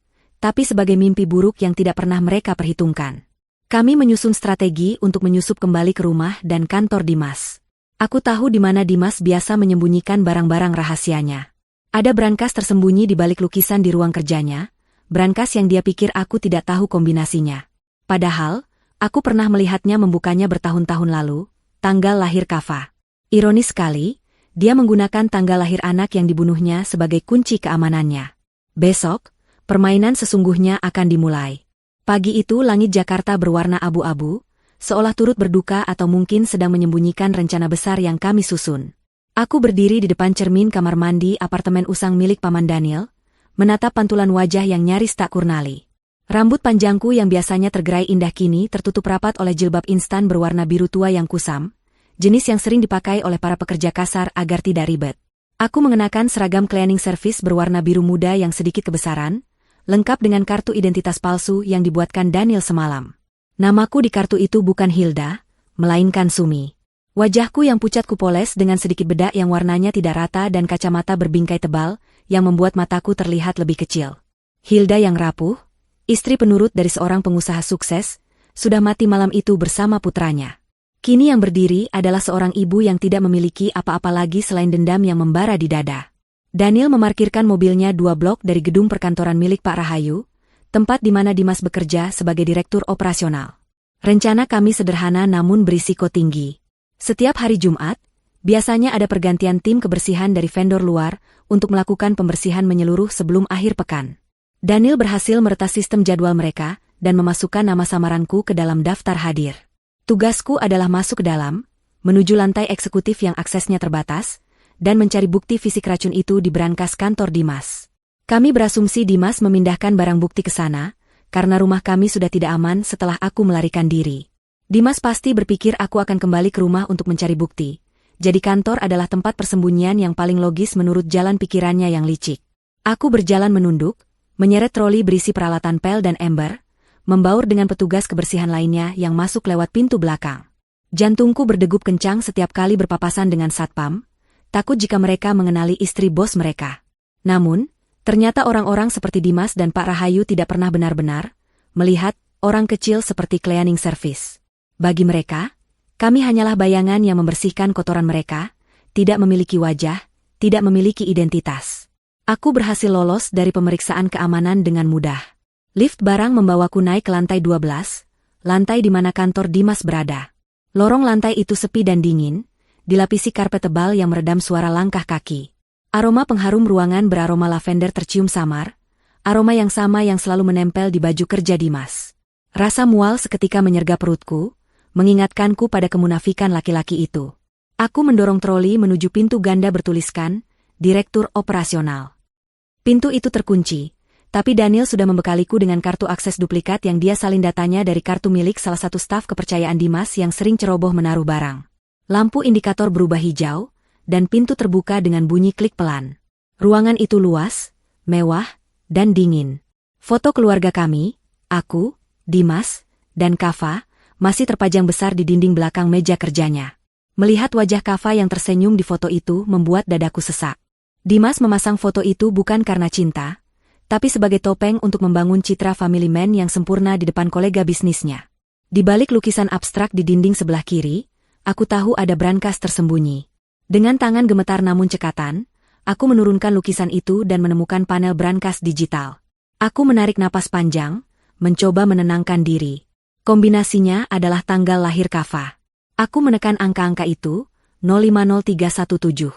tapi sebagai mimpi buruk yang tidak pernah mereka perhitungkan. Kami menyusun strategi untuk menyusup kembali ke rumah dan kantor Dimas. Aku tahu di mana Dimas biasa menyembunyikan barang-barang rahasianya. Ada brankas tersembunyi di balik lukisan di ruang kerjanya, brankas yang dia pikir aku tidak tahu kombinasinya. Padahal, aku pernah melihatnya membukanya bertahun-tahun lalu, tanggal lahir Kava. Ironis sekali, dia menggunakan tanggal lahir anak yang dibunuhnya sebagai kunci keamanannya. Besok, permainan sesungguhnya akan dimulai. Pagi itu langit Jakarta berwarna abu-abu, seolah turut berduka atau mungkin sedang menyembunyikan rencana besar yang kami susun. Aku berdiri di depan cermin kamar mandi apartemen usang milik Paman Daniel, menatap pantulan wajah yang nyaris tak kurnali. Rambut panjangku yang biasanya tergerai indah kini tertutup rapat oleh jilbab instan berwarna biru tua yang kusam, jenis yang sering dipakai oleh para pekerja kasar agar tidak ribet. Aku mengenakan seragam cleaning service berwarna biru muda yang sedikit kebesaran, lengkap dengan kartu identitas palsu yang dibuatkan Daniel semalam. Namaku di kartu itu bukan Hilda, melainkan Sumi. Wajahku yang pucat kupoles dengan sedikit bedak yang warnanya tidak rata dan kacamata berbingkai tebal, yang membuat mataku terlihat lebih kecil. Hilda yang rapuh, istri penurut dari seorang pengusaha sukses, sudah mati malam itu bersama putranya. Kini yang berdiri adalah seorang ibu yang tidak memiliki apa-apa lagi selain dendam yang membara di dada. Daniel memarkirkan mobilnya 2 blok dari gedung perkantoran milik Pak Rahayu, tempat di mana Dimas bekerja sebagai direktur operasional. Rencana kami sederhana namun berisiko tinggi. Setiap hari Jumat, biasanya ada pergantian tim kebersihan dari vendor luar untuk melakukan pembersihan menyeluruh sebelum akhir pekan. Daniel berhasil meretas sistem jadwal mereka dan memasukkan nama samaranku ke dalam daftar hadir. Tugasku adalah masuk ke dalam, menuju lantai eksekutif yang aksesnya terbatas, dan mencari bukti fisik racun itu di brankas kantor Dimas. Kami berasumsi Dimas memindahkan barang bukti ke sana, karena rumah kami sudah tidak aman setelah aku melarikan diri. Dimas pasti berpikir aku akan kembali ke rumah untuk mencari bukti. Jadi kantor adalah tempat persembunyian yang paling logis menurut jalan pikirannya yang licik. Aku berjalan menunduk, menyeret troli berisi peralatan pel dan ember, membaur dengan petugas kebersihan lainnya yang masuk lewat pintu belakang. Jantungku berdegup kencang setiap kali berpapasan dengan satpam, takut jika mereka mengenali istri bos mereka. Namun, ternyata orang-orang seperti Dimas dan Pak Rahayu tidak pernah benar-benar melihat orang kecil seperti cleaning service. Bagi mereka, kami hanyalah bayangan yang membersihkan kotoran mereka, tidak memiliki wajah, tidak memiliki identitas. Aku berhasil lolos dari pemeriksaan keamanan dengan mudah. Lift barang membawaku naik ke lantai 12, lantai di mana kantor Dimas berada. Lorong lantai itu sepi dan dingin, dilapisi karpet tebal yang meredam suara langkah kaki. Aroma pengharum ruangan beraroma lavender tercium samar, aroma yang sama yang selalu menempel di baju kerja Dimas. Rasa mual seketika menyergap perutku, mengingatkanku pada kemunafikan laki-laki itu. Aku mendorong troli menuju pintu ganda bertuliskan, Direktur Operasional. Pintu itu terkunci, tapi Daniel sudah membekaliku dengan kartu akses duplikat yang dia salin datanya dari kartu milik salah satu staf kepercayaan Dimas yang sering ceroboh menaruh barang. Lampu indikator berubah hijau, dan pintu terbuka dengan bunyi klik pelan. Ruangan itu luas, mewah, dan dingin. Foto keluarga kami, aku, Dimas, dan Kava, masih terpajang besar di dinding belakang meja kerjanya. Melihat wajah Kava yang tersenyum di foto itu membuat dadaku sesak. Dimas memasang foto itu bukan karena cinta, tapi sebagai topeng untuk membangun citra family man yang sempurna di depan kolega bisnisnya. Di balik lukisan abstrak di dinding sebelah kiri, aku tahu ada brankas tersembunyi. Dengan tangan gemetar namun cekatan, aku menurunkan lukisan itu dan menemukan panel brankas digital. Aku menarik napas panjang, mencoba menenangkan diri. Kombinasinya adalah tanggal lahir Kava. Aku menekan angka-angka itu, 050317.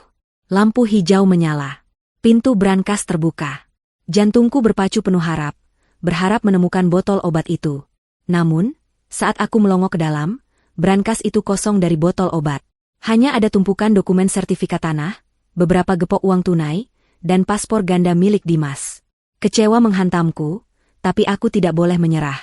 Lampu hijau menyala. Pintu brankas terbuka. Jantungku berpacu penuh berharap menemukan botol obat itu. Namun, saat aku melongok ke dalam, brankas itu kosong dari botol obat. Hanya ada tumpukan dokumen sertifikat tanah, beberapa gepok uang tunai, dan paspor ganda milik Dimas. Kecewa menghantamku, tapi aku tidak boleh menyerah.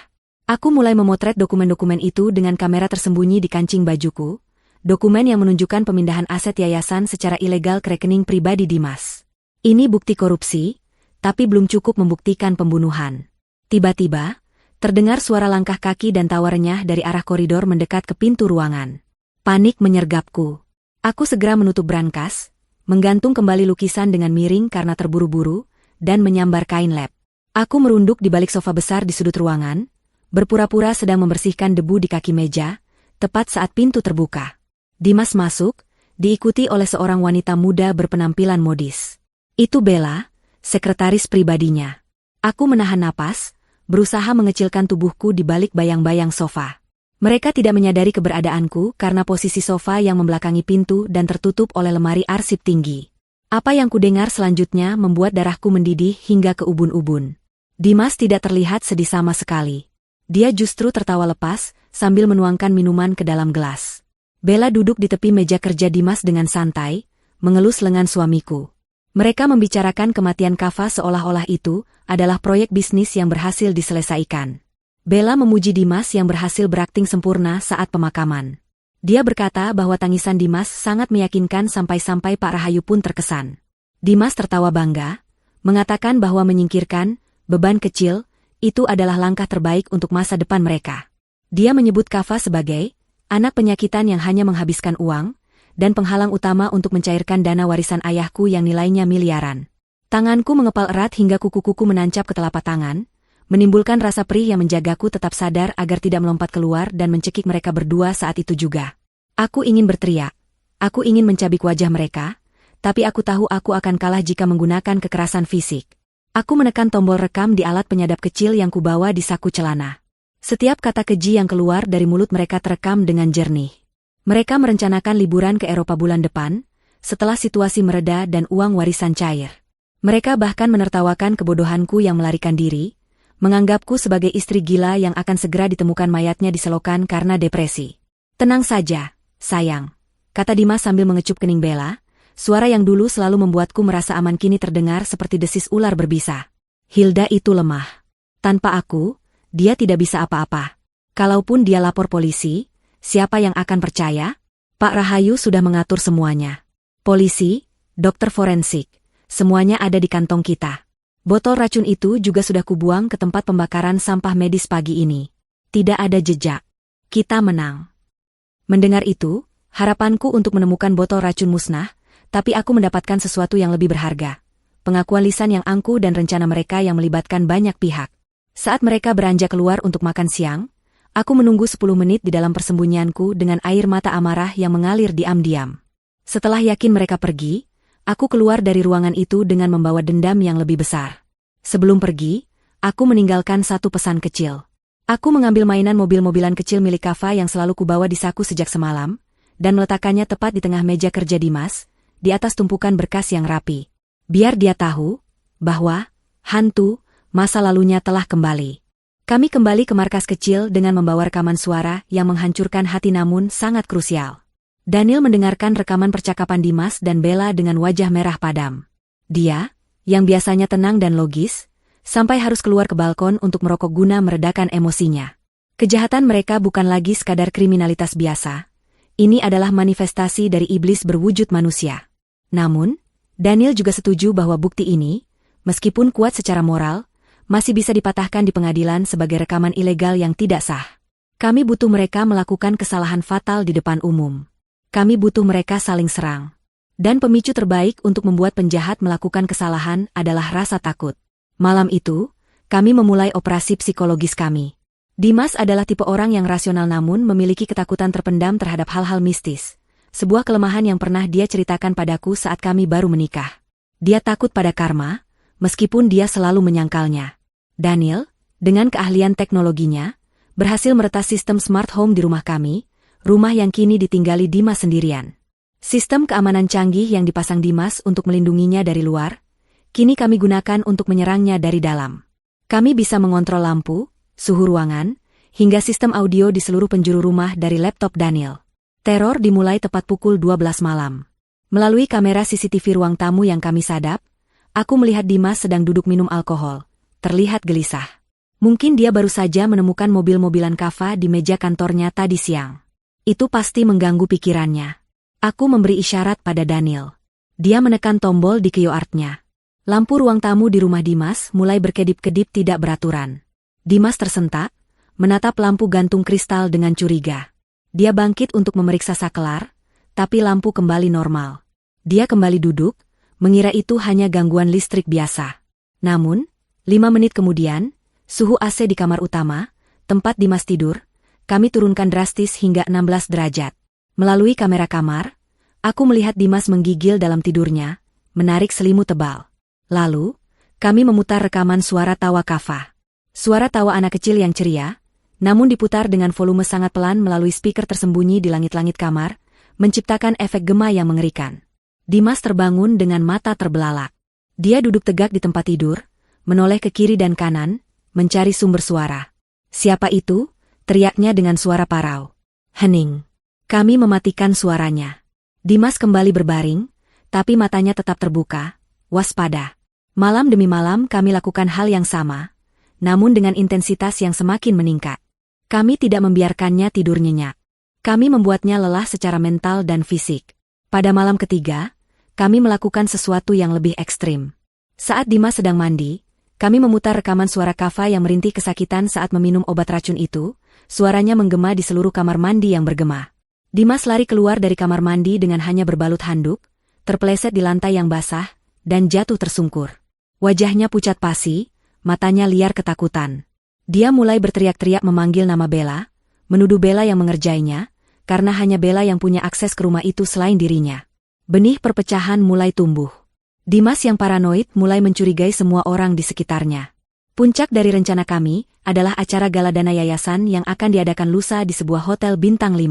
Aku mulai memotret dokumen-dokumen itu dengan kamera tersembunyi di kancing bajuku, dokumen yang menunjukkan pemindahan aset yayasan secara ilegal ke rekening pribadi Dimas. Ini bukti korupsi, tapi belum cukup membuktikan pembunuhan. Tiba-tiba, terdengar suara langkah kaki dan tawa renyah dari arah koridor mendekat ke pintu ruangan. Panik menyergapku. Aku segera menutup brankas, menggantung kembali lukisan dengan miring karena terburu-buru, dan menyambar kain lap. Aku merunduk di balik sofa besar di sudut ruangan, berpura-pura sedang membersihkan debu di kaki meja, tepat saat pintu terbuka. Dimas masuk, diikuti oleh seorang wanita muda berpenampilan modis. Itu Bella, sekretaris pribadinya. Aku menahan napas, berusaha mengecilkan tubuhku di balik bayang-bayang sofa. Mereka tidak menyadari keberadaanku karena posisi sofa yang membelakangi pintu dan tertutup oleh lemari arsip tinggi. Apa yang kudengar selanjutnya membuat darahku mendidih hingga ke ubun-ubun. Dimas tidak terlihat sedih sama sekali. Dia justru tertawa lepas, sambil menuangkan minuman ke dalam gelas. Bella duduk di tepi meja kerja Dimas dengan santai, mengelus lengan suamiku. Mereka membicarakan kematian Kava seolah-olah itu adalah proyek bisnis yang berhasil diselesaikan. Bella memuji Dimas yang berhasil berakting sempurna saat pemakaman. Dia berkata bahwa tangisan Dimas sangat meyakinkan sampai-sampai Pak Rahayu pun terkesan. Dimas tertawa bangga, mengatakan bahwa menyingkirkan beban kecil itu adalah langkah terbaik untuk masa depan mereka. Dia menyebut Kava sebagai Anak penyakitan yang hanya menghabiskan uang, dan penghalang utama untuk mencairkan dana warisan ayahku yang nilainya miliaran. Tanganku mengepal erat hingga kuku-kuku menancap ke telapak tangan, menimbulkan rasa perih yang menjagaku tetap sadar agar tidak melompat keluar dan mencekik mereka berdua saat itu juga. Aku ingin berteriak. Aku ingin mencabik wajah mereka, tapi aku tahu aku akan kalah jika menggunakan kekerasan fisik. Aku menekan tombol rekam di alat penyadap kecil yang kubawa di saku celana. Setiap kata keji yang keluar dari mulut mereka terekam dengan jernih. Mereka merencanakan liburan ke Eropa bulan depan, setelah situasi mereda dan uang warisan cair. Mereka bahkan menertawakan kebodohanku yang melarikan diri, menganggapku sebagai istri gila yang akan segera ditemukan mayatnya di selokan karena depresi. Tenang saja, sayang, kata Dimas sambil mengecup kening Bella, suara yang dulu selalu membuatku merasa aman kini terdengar seperti desis ular berbisa. Hilda itu lemah. Tanpa aku, dia tidak bisa apa-apa. Kalaupun dia lapor polisi, siapa yang akan percaya? Pak Rahayu sudah mengatur semuanya. Polisi, dokter forensik, semuanya ada di kantong kita. Botol racun itu juga sudah kubuang ke tempat pembakaran sampah medis pagi ini. Tidak ada jejak. Kita menang. Mendengar itu, harapanku untuk menemukan botol racun musnah, tapi aku mendapatkan sesuatu yang lebih berharga. Pengakuan lisan yang angkuh dan rencana mereka yang melibatkan banyak pihak. Saat mereka beranjak keluar untuk makan siang, aku menunggu 10 menit di dalam persembunyianku dengan air mata amarah yang mengalir diam-diam. Setelah yakin mereka pergi, aku keluar dari ruangan itu dengan membawa dendam yang lebih besar. Sebelum pergi, aku meninggalkan satu pesan kecil. Aku mengambil mainan mobil-mobilan kecil milik Kava yang selalu kubawa di saku sejak semalam, dan meletakkannya tepat di tengah meja kerja Dimas, di atas tumpukan berkas yang rapi. Biar dia tahu bahwa hantu masa lalunya telah kembali. Kami kembali ke markas kecil dengan membawa rekaman suara yang menghancurkan hati namun sangat krusial. Daniel mendengarkan rekaman percakapan Dimas dan Bella dengan wajah merah padam. Dia, yang biasanya tenang dan logis, sampai harus keluar ke balkon untuk merokok guna meredakan emosinya. Kejahatan mereka bukan lagi sekadar kriminalitas biasa. Ini adalah manifestasi dari iblis berwujud manusia. Namun, Daniel juga setuju bahwa bukti ini, meskipun kuat secara moral, masih bisa dipatahkan di pengadilan sebagai rekaman ilegal yang tidak sah. Kami butuh mereka melakukan kesalahan fatal di depan umum. Kami butuh mereka saling serang. Dan pemicu terbaik untuk membuat penjahat melakukan kesalahan adalah rasa takut. Malam itu, kami memulai operasi psikologis kami. Dimas adalah tipe orang yang rasional namun memiliki ketakutan terpendam terhadap hal-hal mistis. Sebuah kelemahan yang pernah dia ceritakan padaku saat kami baru menikah. Dia takut pada karma, meskipun dia selalu menyangkalnya. Daniel, dengan keahlian teknologinya, berhasil meretas sistem smart home di rumah kami, rumah yang kini ditinggali Dimas sendirian. Sistem keamanan canggih yang dipasang Dimas untuk melindunginya dari luar, kini kami gunakan untuk menyerangnya dari dalam. Kami bisa mengontrol lampu, suhu ruangan, hingga sistem audio di seluruh penjuru rumah dari laptop Daniel. Teror dimulai tepat pukul 12 malam. Melalui kamera CCTV ruang tamu yang kami sadap, aku melihat Dimas sedang duduk minum alkohol. Terlihat gelisah. Mungkin dia baru saja menemukan mobil-mobilan Kava di meja kantornya tadi siang. Itu pasti mengganggu pikirannya. Aku memberi isyarat pada Daniel. Dia menekan tombol di keyboardnya. Lampu ruang tamu di rumah Dimas mulai berkedip-kedip tidak beraturan. Dimas tersentak, menatap lampu gantung kristal dengan curiga. Dia bangkit untuk memeriksa saklar, tapi lampu kembali normal. Dia kembali duduk, mengira itu hanya gangguan listrik biasa. Namun, 5 menit kemudian, suhu AC di kamar utama, tempat Dimas tidur, kami turunkan drastis hingga 16 derajat. Melalui kamera kamar, aku melihat Dimas menggigil dalam tidurnya, menarik selimut tebal. Lalu, kami memutar rekaman suara tawa Kava. Suara tawa anak kecil yang ceria, namun diputar dengan volume sangat pelan melalui speaker tersembunyi di langit-langit kamar, menciptakan efek gema yang mengerikan. Dimas terbangun dengan mata terbelalak. Dia duduk tegak di tempat tidur, menoleh ke kiri dan kanan, mencari sumber suara. Siapa itu? Teriaknya dengan suara parau. Hening. Kami mematikan suaranya. Dimas kembali berbaring, tapi matanya tetap terbuka, waspada. Malam demi malam kami lakukan hal yang sama, namun dengan intensitas yang semakin meningkat. Kami tidak membiarkannya tidur nyenyak. Kami membuatnya lelah secara mental dan fisik. Pada malam ketiga, kami melakukan sesuatu yang lebih ekstrim. Saat Dimas sedang mandi, kami memutar rekaman suara Kava yang merintih kesakitan saat meminum obat racun itu, suaranya menggema di seluruh kamar mandi yang bergema. Dimas lari keluar dari kamar mandi dengan hanya berbalut handuk, terpeleset di lantai yang basah, dan jatuh tersungkur. Wajahnya pucat pasi, matanya liar ketakutan. Dia mulai berteriak-teriak memanggil nama Bella, menuduh Bella yang mengerjainya, karena hanya Bella yang punya akses ke rumah itu selain dirinya. Benih perpecahan mulai tumbuh. Dimas yang paranoid mulai mencurigai semua orang di sekitarnya. Puncak dari rencana kami adalah acara gala dana yayasan yang akan diadakan lusa di sebuah hotel bintang 5.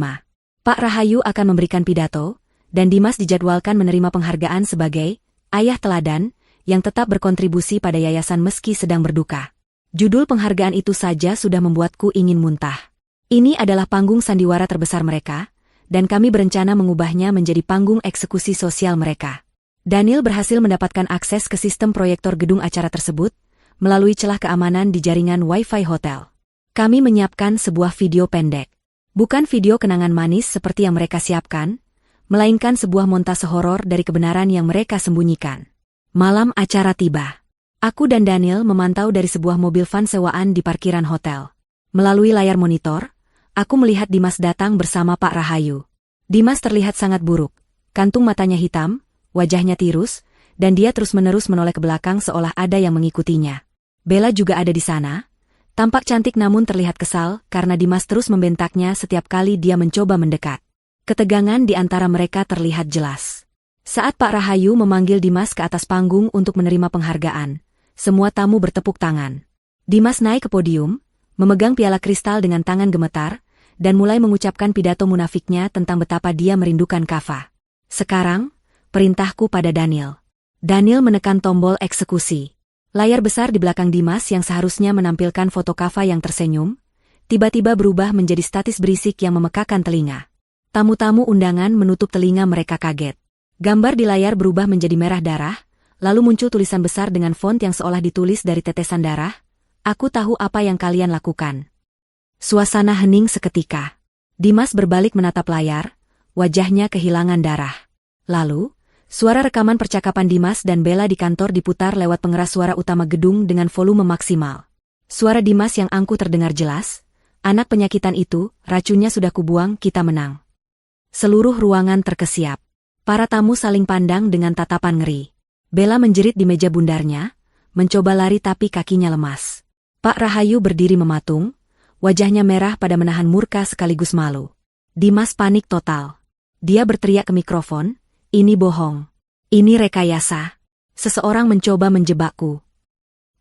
Pak Rahayu akan memberikan pidato, dan Dimas dijadwalkan menerima penghargaan sebagai ayah teladan yang tetap berkontribusi pada yayasan meski sedang berduka. Judul penghargaan itu saja sudah membuatku ingin muntah. Ini adalah panggung sandiwara terbesar mereka, dan kami berencana mengubahnya menjadi panggung eksekusi sosial mereka. Daniel berhasil mendapatkan akses ke sistem proyektor gedung acara tersebut melalui celah keamanan di jaringan Wi-Fi hotel. Kami menyiapkan sebuah video pendek. Bukan video kenangan manis seperti yang mereka siapkan, melainkan sebuah montase horor dari kebenaran yang mereka sembunyikan. Malam acara tiba. Aku dan Daniel memantau dari sebuah mobil van sewaan di parkiran hotel. Melalui layar monitor, aku melihat Dimas datang bersama Pak Rahayu. Dimas terlihat sangat buruk. Kantung matanya hitam, wajahnya tirus, dan dia terus-menerus menoleh ke belakang seolah ada yang mengikutinya. Bella juga ada di sana. Tampak cantik namun terlihat kesal karena Dimas terus membentaknya setiap kali dia mencoba mendekat. Ketegangan di antara mereka terlihat jelas. Saat Pak Rahayu memanggil Dimas ke atas panggung untuk menerima penghargaan, semua tamu bertepuk tangan. Dimas naik ke podium, memegang piala kristal dengan tangan gemetar, dan mulai mengucapkan pidato munafiknya tentang betapa dia merindukan Kava. Sekarang, perintahku pada Daniel. Daniel menekan tombol eksekusi. Layar besar di belakang Dimas yang seharusnya menampilkan foto Kava yang tersenyum, tiba-tiba berubah menjadi statis berisik yang memekakan telinga. Tamu-tamu undangan menutup telinga mereka kaget. Gambar di layar berubah menjadi merah darah, lalu muncul tulisan besar dengan font yang seolah ditulis dari tetesan darah, "Aku tahu apa yang kalian lakukan." Suasana hening seketika. Dimas berbalik menatap layar, wajahnya kehilangan darah. Lalu, suara rekaman percakapan Dimas dan Bella di kantor diputar lewat pengeras suara utama gedung dengan volume maksimal. Suara Dimas yang angkuh terdengar jelas, "Anak penyakitan itu, racunnya sudah kubuang, kita menang." Seluruh ruangan terkesiap. Para tamu saling pandang dengan tatapan ngeri. Bella menjerit di meja bundarnya, mencoba lari tapi kakinya lemas. Pak Rahayu berdiri mematung, wajahnya merah pada menahan murka sekaligus malu. Dimas panik total. Dia berteriak ke mikrofon, "Ini bohong. Ini rekayasa. Seseorang mencoba menjebakku."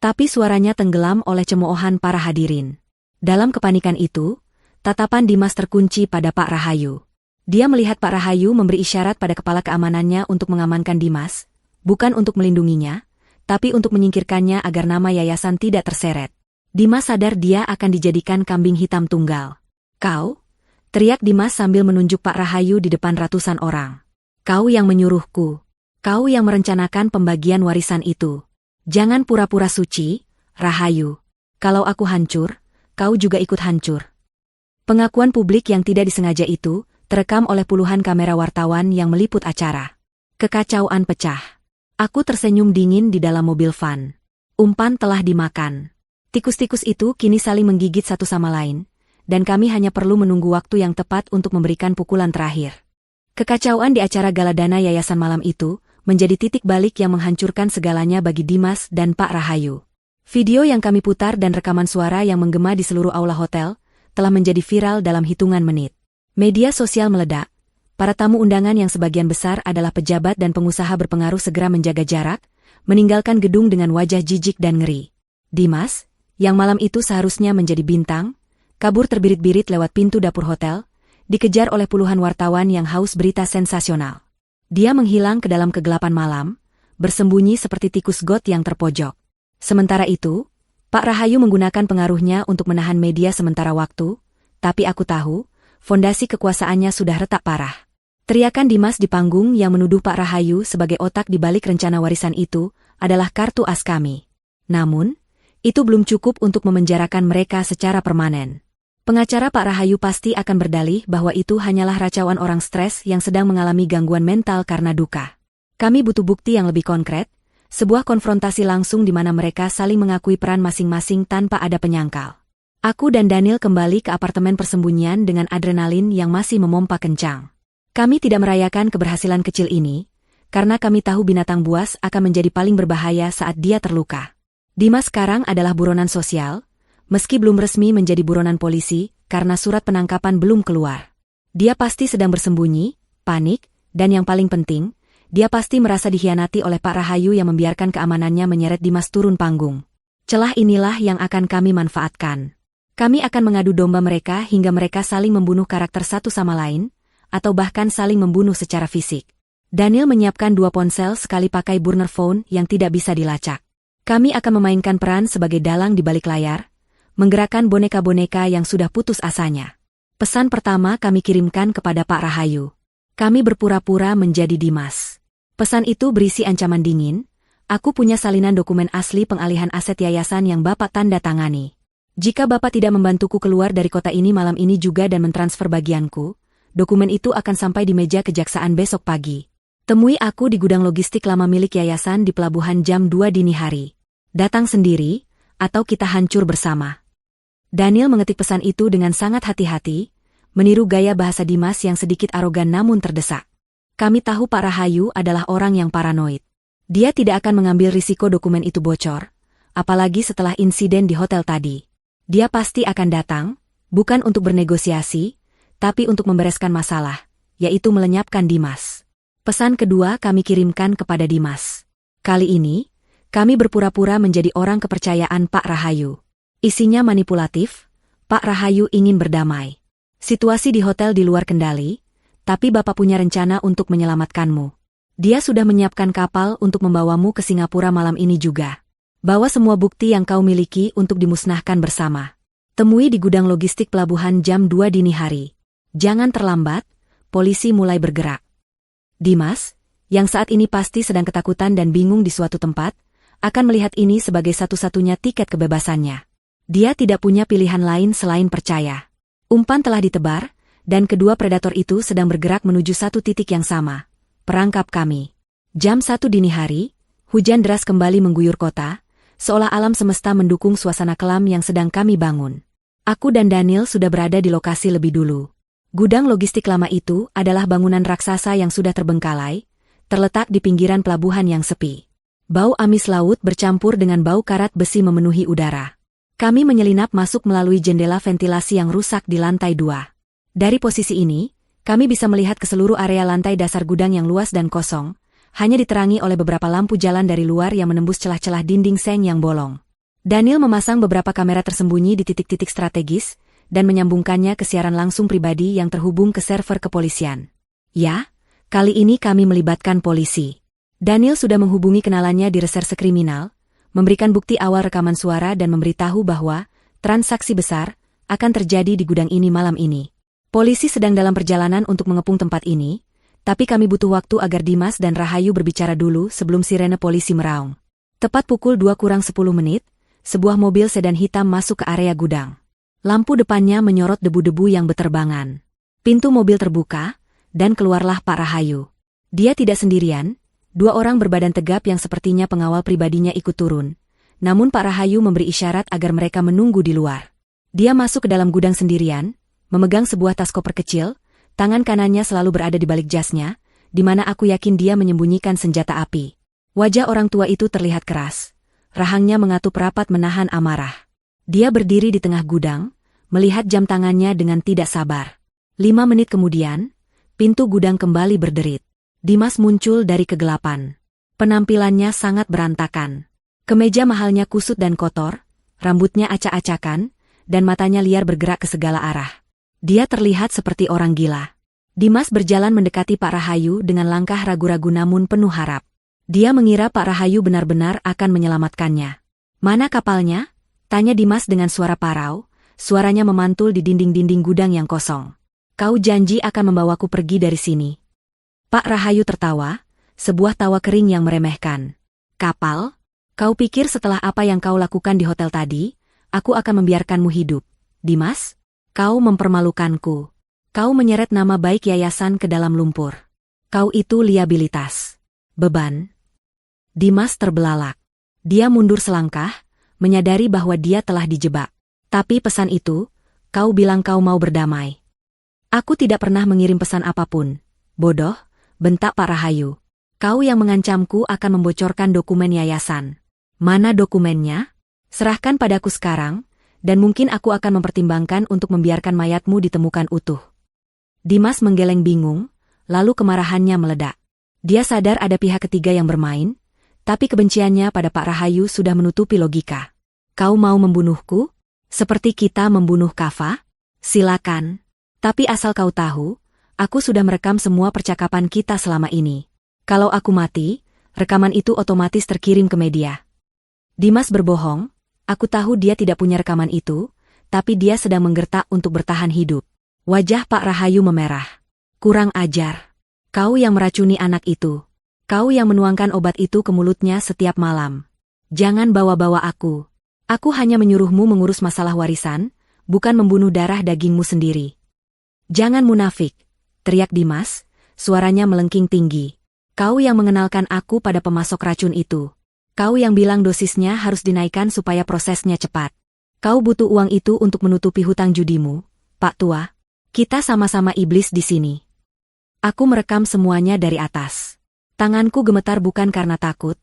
Tapi suaranya tenggelam oleh cemoohan para hadirin. Dalam kepanikan itu, tatapan Dimas terkunci pada Pak Rahayu. Dia melihat Pak Rahayu memberi isyarat pada kepala keamanannya untuk mengamankan Dimas, bukan untuk melindunginya, tapi untuk menyingkirkannya agar nama yayasan tidak terseret. Dimas sadar dia akan dijadikan kambing hitam tunggal. "Kau?" teriak Dimas sambil menunjuk Pak Rahayu di depan ratusan orang. "Kau yang menyuruhku. Kau yang merencanakan pembagian warisan itu. Jangan pura-pura suci, Rahayu. Kalau aku hancur, kau juga ikut hancur." Pengakuan publik yang tidak disengaja itu terekam oleh puluhan kamera wartawan yang meliput acara. Kekacauan pecah. Aku tersenyum dingin di dalam mobil van. Umpan telah dimakan. Tikus-tikus itu kini saling menggigit satu sama lain, dan kami hanya perlu menunggu waktu yang tepat untuk memberikan pukulan terakhir. Kekacauan di acara gala dana yayasan malam itu menjadi titik balik yang menghancurkan segalanya bagi Dimas dan Pak Rahayu. Video yang kami putar dan rekaman suara yang menggema di seluruh aula hotel telah menjadi viral dalam hitungan menit. Media sosial meledak. Para tamu undangan yang sebagian besar adalah pejabat dan pengusaha berpengaruh segera menjaga jarak, meninggalkan gedung dengan wajah jijik dan ngeri. Dimas, yang malam itu seharusnya menjadi bintang, kabur terbirit-birit lewat pintu dapur hotel, dikejar oleh puluhan wartawan yang haus berita sensasional. Dia menghilang ke dalam kegelapan malam, bersembunyi seperti tikus got yang terpojok. Sementara itu, Pak Rahayu menggunakan pengaruhnya untuk menahan media sementara waktu, tapi aku tahu, fondasi kekuasaannya sudah retak parah. Teriakan Dimas di panggung yang menuduh Pak Rahayu sebagai otak di balik rencana warisan itu adalah kartu as kami. Namun, itu belum cukup untuk memenjarakan mereka secara permanen. Pengacara Pak Rahayu pasti akan berdalih bahwa itu hanyalah racauan orang stres yang sedang mengalami gangguan mental karena duka. Kami butuh bukti yang lebih konkret, sebuah konfrontasi langsung di mana mereka saling mengakui peran masing-masing tanpa ada penyangkal. Aku dan Daniel kembali ke apartemen persembunyian dengan adrenalin yang masih memompa kencang. Kami tidak merayakan keberhasilan kecil ini, karena kami tahu binatang buas akan menjadi paling berbahaya saat dia terluka. Dimas sekarang adalah buronan sosial, meski belum resmi menjadi buronan polisi karena surat penangkapan belum keluar. Dia pasti sedang bersembunyi, panik, dan yang paling penting, dia pasti merasa dikhianati oleh Pak Rahayu yang membiarkan keamanannya menyeret Dimas turun panggung. Celah inilah yang akan kami manfaatkan. Kami akan mengadu domba mereka hingga mereka saling membunuh karakter satu sama lain, atau bahkan saling membunuh secara fisik. Daniel menyiapkan 2 ponsel sekali pakai burner phone yang tidak bisa dilacak. Kami akan memainkan peran sebagai dalang di balik layar, menggerakkan boneka-boneka yang sudah putus asanya. Pesan pertama kami kirimkan kepada Pak Rahayu. Kami berpura-pura menjadi Dimas. Pesan itu berisi ancaman dingin, aku punya salinan dokumen asli pengalihan aset yayasan yang Bapak tanda tangani. Jika Bapak tidak membantuku keluar dari kota ini malam ini juga dan mentransfer bagianku, dokumen itu akan sampai di meja kejaksaan besok pagi. Temui aku di gudang logistik lama milik yayasan di pelabuhan jam 2 dini hari. Datang sendiri, atau kita hancur bersama. Daniel mengetik pesan itu dengan sangat hati-hati, meniru gaya bahasa Dimas yang sedikit arogan namun terdesak. Kami tahu Pak Rahayu adalah orang yang paranoid. Dia tidak akan mengambil risiko dokumen itu bocor, apalagi setelah insiden di hotel tadi. Dia pasti akan datang, bukan untuk bernegosiasi, tapi untuk membereskan masalah, yaitu melenyapkan Dimas. Pesan kedua kami kirimkan kepada Dimas. Kali ini, kami berpura-pura menjadi orang kepercayaan Pak Rahayu. Isinya manipulatif, Pak Rahayu ingin berdamai. Situasi di hotel di luar kendali, tapi Bapak punya rencana untuk menyelamatkanmu. Dia sudah menyiapkan kapal untuk membawamu ke Singapura malam ini juga. Bawa semua bukti yang kau miliki untuk dimusnahkan bersama. Temui di gudang logistik pelabuhan jam 2 dini hari. Jangan terlambat, polisi mulai bergerak. Dimas, yang saat ini pasti sedang ketakutan dan bingung di suatu tempat, akan melihat ini sebagai satu-satunya tiket kebebasannya. Dia tidak punya pilihan lain selain percaya. Umpan telah ditebar, dan kedua predator itu sedang bergerak menuju satu titik yang sama. Perangkap kami. Jam 1 dini hari, hujan deras kembali mengguyur kota, seolah alam semesta mendukung suasana kelam yang sedang kami bangun. Aku dan Daniel sudah berada di lokasi lebih dulu. Gudang logistik lama itu adalah bangunan raksasa yang sudah terbengkalai, terletak di pinggiran pelabuhan yang sepi. Bau amis laut bercampur dengan bau karat besi memenuhi udara. Kami menyelinap masuk melalui jendela ventilasi yang rusak di lantai 2. Dari posisi ini, kami bisa melihat ke seluruh area lantai dasar gudang yang luas dan kosong, hanya diterangi oleh beberapa lampu jalan dari luar yang menembus celah-celah dinding seng yang bolong. Daniel memasang beberapa kamera tersembunyi di titik-titik strategis, dan menyambungkannya ke siaran langsung pribadi yang terhubung ke server kepolisian. Ya, kali ini kami melibatkan polisi. Daniel sudah menghubungi kenalannya di reserse kriminal, memberikan bukti awal rekaman suara dan memberitahu bahwa transaksi besar akan terjadi di gudang ini malam ini. Polisi sedang dalam perjalanan untuk mengepung tempat ini, tapi kami butuh waktu agar Dimas dan Rahayu berbicara dulu sebelum sirene polisi meraung. Tepat pukul 2:10, sebuah mobil sedan hitam masuk ke area gudang. Lampu depannya menyorot debu-debu yang beterbangan. Pintu mobil terbuka, dan keluarlah Pak Rahayu. Dia tidak sendirian, 2 orang berbadan tegap yang sepertinya pengawal pribadinya ikut turun. Namun Pak Rahayu memberi isyarat agar mereka menunggu di luar. Dia masuk ke dalam gudang sendirian, memegang sebuah tas koper kecil, tangan kanannya selalu berada di balik jasnya, di mana aku yakin dia menyembunyikan senjata api. Wajah orang tua itu terlihat keras. Rahangnya mengatup rapat menahan amarah. Dia berdiri di tengah gudang, melihat jam tangannya dengan tidak sabar. 5 menit kemudian, pintu gudang kembali berderit. Dimas muncul dari kegelapan. Penampilannya sangat berantakan. Kemeja mahalnya kusut dan kotor, rambutnya acak-acakan, dan matanya liar bergerak ke segala arah. Dia terlihat seperti orang gila. Dimas berjalan mendekati Pak Rahayu dengan langkah ragu-ragu namun penuh harap. Dia mengira Pak Rahayu benar-benar akan menyelamatkannya. "Mana kapalnya?" tanya Dimas dengan suara parau, suaranya memantul di dinding-dinding gudang yang kosong. "Kau janji akan membawaku pergi dari sini." Pak Rahayu tertawa, sebuah tawa kering yang meremehkan. "Kapal? Kau pikir setelah apa yang kau lakukan di hotel tadi, aku akan membiarkanmu hidup? Dimas? Kau mempermalukanku. Kau menyeret nama baik yayasan ke dalam lumpur. Kau itu liabilitas. Beban." Dimas terbelalak. Dia mundur selangkah, menyadari bahwa dia telah dijebak. Tapi pesan itu, kau bilang kau mau berdamai. Aku tidak pernah mengirim pesan apapun. Bodoh, bentak Pak Rahayu. Kau yang mengancamku akan membocorkan dokumen yayasan. Mana dokumennya? Serahkan padaku sekarang, dan mungkin aku akan mempertimbangkan untuk membiarkan mayatmu ditemukan utuh. Dimas menggeleng bingung, lalu kemarahannya meledak. Dia sadar ada pihak ketiga yang bermain, tapi kebenciannya pada Pak Rahayu sudah menutupi logika. Kau mau membunuhku? Seperti kita membunuh Kava? Silakan. Tapi asal kau tahu, aku sudah merekam semua percakapan kita selama ini. Kalau aku mati, rekaman itu otomatis terkirim ke media. Dimas berbohong, aku tahu dia tidak punya rekaman itu, tapi dia sedang menggertak untuk bertahan hidup. Wajah Pak Rahayu memerah. Kurang ajar. Kau yang meracuni anak itu. Kau yang menuangkan obat itu ke mulutnya setiap malam. Jangan bawa-bawa aku. Aku hanya menyuruhmu mengurus masalah warisan, bukan membunuh darah dagingmu sendiri. Jangan munafik, teriak Dimas, suaranya melengking tinggi. Kau yang mengenalkan aku pada pemasok racun itu. Kau yang bilang dosisnya harus dinaikkan supaya prosesnya cepat. Kau butuh uang itu untuk menutupi hutang judimu, Pak Tua. Kita sama-sama iblis di sini. Aku merekam semuanya dari atas. Tanganku gemetar bukan karena takut,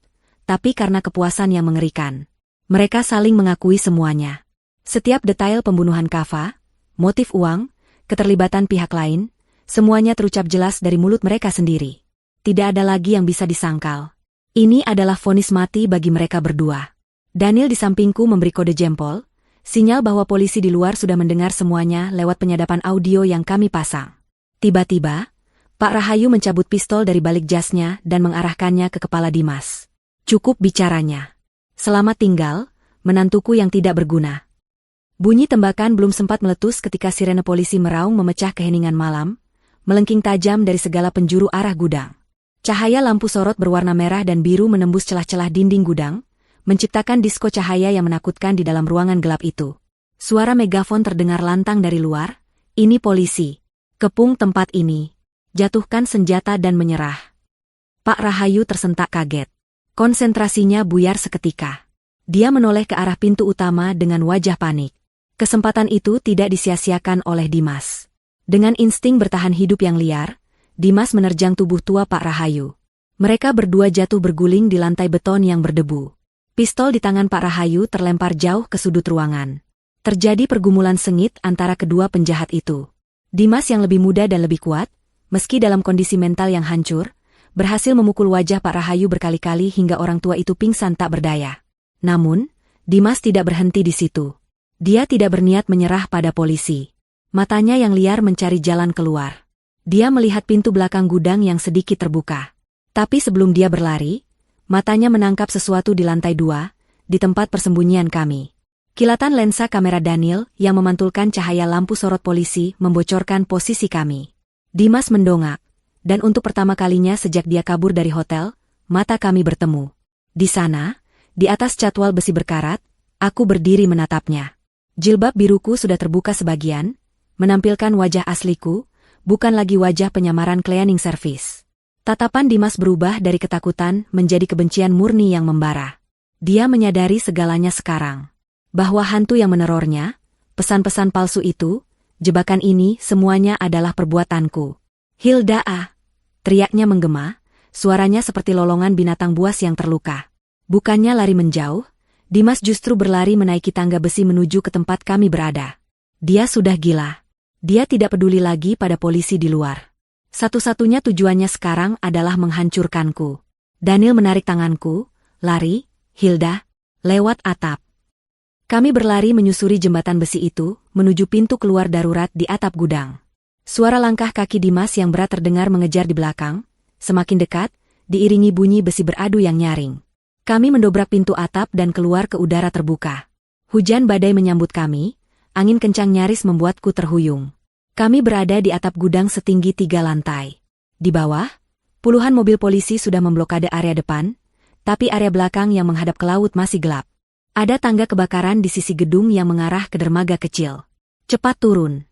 tapi karena kepuasan yang mengerikan. Mereka saling mengakui semuanya. Setiap detail pembunuhan Kava, motif uang, keterlibatan pihak lain, semuanya terucap jelas dari mulut mereka sendiri. Tidak ada lagi yang bisa disangkal. Ini adalah vonis mati bagi mereka berdua. Daniel di sampingku memberi kode jempol, sinyal bahwa polisi di luar sudah mendengar semuanya lewat penyadapan audio yang kami pasang. Tiba-tiba, Pak Rahayu mencabut pistol dari balik jasnya dan mengarahkannya ke kepala Dimas. Cukup bicaranya. Selamat tinggal, menantuku yang tidak berguna. Bunyi tembakan belum sempat meletus ketika sirene polisi meraung memecah keheningan malam, melengking tajam dari segala penjuru arah gudang. Cahaya lampu sorot berwarna merah dan biru menembus celah-celah dinding gudang, menciptakan disko cahaya yang menakutkan di dalam ruangan gelap itu. Suara megafon terdengar lantang dari luar, "Ini polisi. Kepung tempat ini. Jatuhkan senjata dan menyerah." Pak Rahayu tersentak kaget. Konsentrasinya buyar seketika. Dia menoleh ke arah pintu utama dengan wajah panik. Kesempatan itu tidak disia-siakan oleh Dimas. Dengan insting bertahan hidup yang liar, Dimas menerjang tubuh tua Pak Rahayu. Mereka berdua jatuh berguling di lantai beton yang berdebu. Pistol di tangan Pak Rahayu terlempar jauh ke sudut ruangan. Terjadi pergumulan sengit antara kedua penjahat itu. Dimas yang lebih muda dan lebih kuat, meski dalam kondisi mental yang hancur, berhasil memukul wajah Pak Rahayu berkali-kali hingga orang tua itu pingsan tak berdaya. Namun, Dimas tidak berhenti di situ. Dia tidak berniat menyerah pada polisi. Matanya yang liar mencari jalan keluar. Dia melihat pintu belakang gudang yang sedikit terbuka. Tapi sebelum dia berlari, matanya menangkap sesuatu di lantai 2, di tempat persembunyian kami. Kilatan lensa kamera Daniel yang memantulkan cahaya lampu sorot polisi membocorkan posisi kami. Dimas mendongak, dan untuk pertama kalinya sejak dia kabur dari hotel, mata kami bertemu. Di sana, di atas catwal besi berkarat, aku berdiri menatapnya. Jilbab biruku sudah terbuka sebagian, menampilkan wajah asliku, bukan lagi wajah penyamaran cleaning service. Tatapan Dimas berubah dari ketakutan menjadi kebencian murni yang membara. Dia menyadari segalanya sekarang. Bahwa hantu yang menerornya, pesan-pesan palsu itu, jebakan ini semuanya adalah perbuatanku. "Hilda ah!" teriaknya menggema, suaranya seperti lolongan binatang buas yang terluka. Bukannya lari menjauh, Dimas justru berlari menaiki tangga besi menuju ke tempat kami berada. Dia sudah gila. Dia tidak peduli lagi pada polisi di luar. Satu-satunya tujuannya sekarang adalah menghancurkanku. Daniel menarik tanganku, "Lari, Hilda," lewat atap. Kami berlari menyusuri jembatan besi itu, menuju pintu keluar darurat di atap gudang. Suara langkah kaki Dimas yang berat terdengar mengejar di belakang, semakin dekat, diiringi bunyi besi beradu yang nyaring. Kami mendobrak pintu atap dan keluar ke udara terbuka. Hujan badai menyambut kami, angin kencang nyaris membuatku terhuyung. Kami berada di atap gudang setinggi 3 lantai. Di bawah, puluhan mobil polisi sudah memblokade area depan, tapi area belakang yang menghadap ke laut masih gelap. Ada tangga kebakaran di sisi gedung yang mengarah ke dermaga kecil. "Cepat turun,"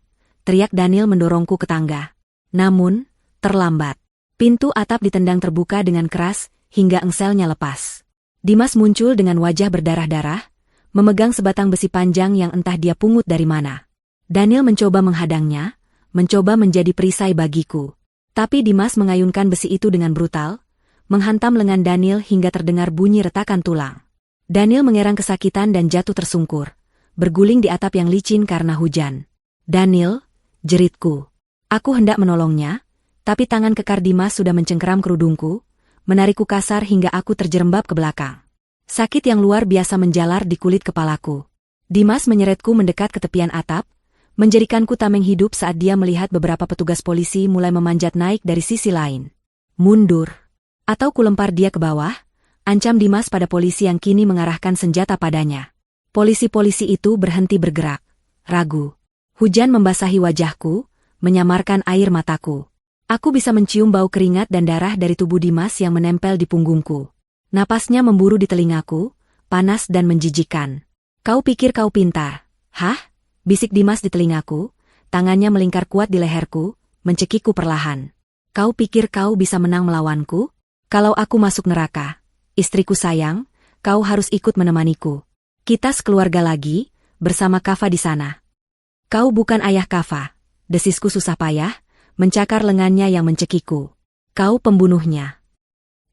teriak Daniel mendorongku ke tangga. Namun, terlambat. Pintu atap ditendang terbuka dengan keras, hingga engselnya lepas. Dimas muncul dengan wajah berdarah-darah, memegang sebatang besi panjang yang entah dia pungut dari mana. Daniel mencoba menghadangnya, mencoba menjadi perisai bagiku. Tapi Dimas mengayunkan besi itu dengan brutal, menghantam lengan Daniel hingga terdengar bunyi retakan tulang. Daniel mengerang kesakitan dan jatuh tersungkur, berguling di atap yang licin karena hujan. "Daniel," jeritku. Aku hendak menolongnya, tapi tangan kekar Dimas sudah mencengkeram kerudungku, menarikku kasar hingga aku terjerembab ke belakang. Sakit yang luar biasa menjalar di kulit kepalaku. Dimas menyeretku mendekat ke tepian atap, menjadikanku tameng hidup saat dia melihat beberapa petugas polisi mulai memanjat naik dari sisi lain. "Mundur, atau kulempar dia ke bawah," ancam Dimas pada polisi yang kini mengarahkan senjata padanya. Polisi-polisi itu berhenti bergerak, ragu. Hujan membasahi wajahku, menyamarkan air mataku. Aku bisa mencium bau keringat dan darah dari tubuh Dimas yang menempel di punggungku. Napasnya memburu di telingaku, panas dan menjijikkan. "Kau pikir kau pintar, hah?" bisik Dimas di telingaku, tangannya melingkar kuat di leherku, mencekikku perlahan. "Kau pikir kau bisa menang melawanku? Kalau aku masuk neraka, istriku sayang, kau harus ikut menemaniku. Kita sekeluarga lagi, bersama Kava di sana." "Kau bukan ayah Kava," desisku susah payah, mencakar lengannya yang mencekikku. "Kau pembunuhnya."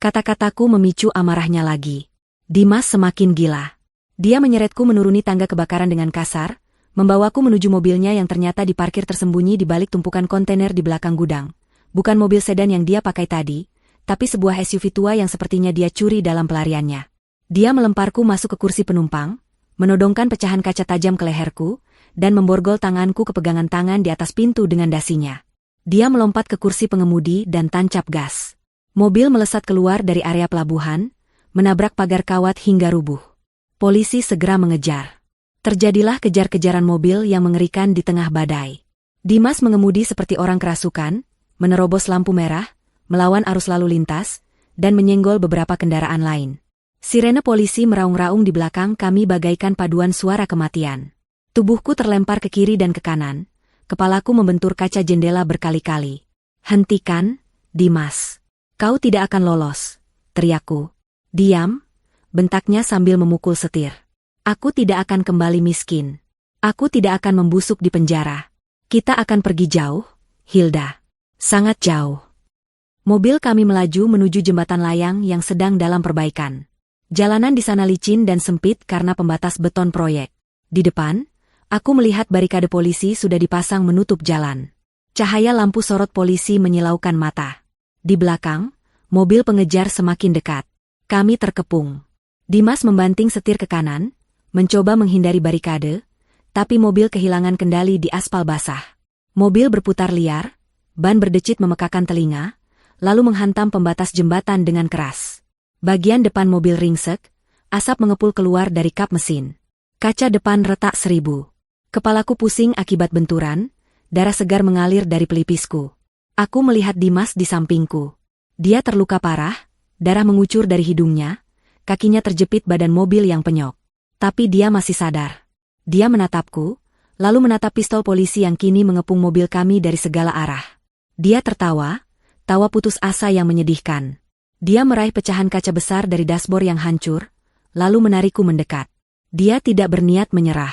Kata-kataku memicu amarahnya lagi. Dimas semakin gila. Dia menyeretku menuruni tangga kebakaran dengan kasar, membawaku menuju mobilnya yang ternyata diparkir tersembunyi di balik tumpukan kontainer di belakang gudang. Bukan mobil sedan yang dia pakai tadi, tapi sebuah SUV tua yang sepertinya dia curi dalam pelariannya. Dia melemparku masuk ke kursi penumpang, menodongkan pecahan kaca tajam ke leherku, dan memborgol tanganku ke pegangan tangan di atas pintu dengan dasinya. Dia melompat ke kursi pengemudi dan tancap gas. Mobil melesat keluar dari area pelabuhan, menabrak pagar kawat hingga rubuh. Polisi segera mengejar. Terjadilah kejar-kejaran mobil yang mengerikan di tengah badai. Dimas mengemudi seperti orang kerasukan, menerobos lampu merah, melawan arus lalu lintas, dan menyenggol beberapa kendaraan lain. Sirene polisi meraung-raung di belakang kami bagaikan paduan suara kematian. Tubuhku terlempar ke kiri dan ke kanan, kepalaku membentur kaca jendela berkali-kali. "Hentikan, Dimas. Kau tidak akan lolos," teriakku. "Diam," bentaknya sambil memukul setir. "Aku tidak akan kembali miskin. Aku tidak akan membusuk di penjara. Kita akan pergi jauh, Hilda. Sangat jauh." Mobil kami melaju menuju jembatan layang yang sedang dalam perbaikan. Jalanan di sana licin dan sempit karena pembatas beton proyek. Di depan, aku melihat barikade polisi sudah dipasang menutup jalan. Cahaya lampu sorot polisi menyilaukan mata. Di belakang, mobil pengejar semakin dekat. Kami terkepung. Dimas membanting setir ke kanan, mencoba menghindari barikade, tapi mobil kehilangan kendali di aspal basah. Mobil berputar liar, ban berdecit memekakan telinga, lalu menghantam pembatas jembatan dengan keras. Bagian depan mobil ringsek, asap mengepul keluar dari kap mesin. Kaca depan retak 1000. Kepalaku pusing akibat benturan, darah segar mengalir dari pelipisku. Aku melihat Dimas di sampingku. Dia terluka parah, darah mengucur dari hidungnya, kakinya terjepit badan mobil yang penyok. Tapi dia masih sadar. Dia menatapku, lalu menatap pistol polisi yang kini mengepung mobil kami dari segala arah. Dia tertawa, tawa putus asa yang menyedihkan. Dia meraih pecahan kaca besar dari dashboard yang hancur, lalu menarikku mendekat. Dia tidak berniat menyerah.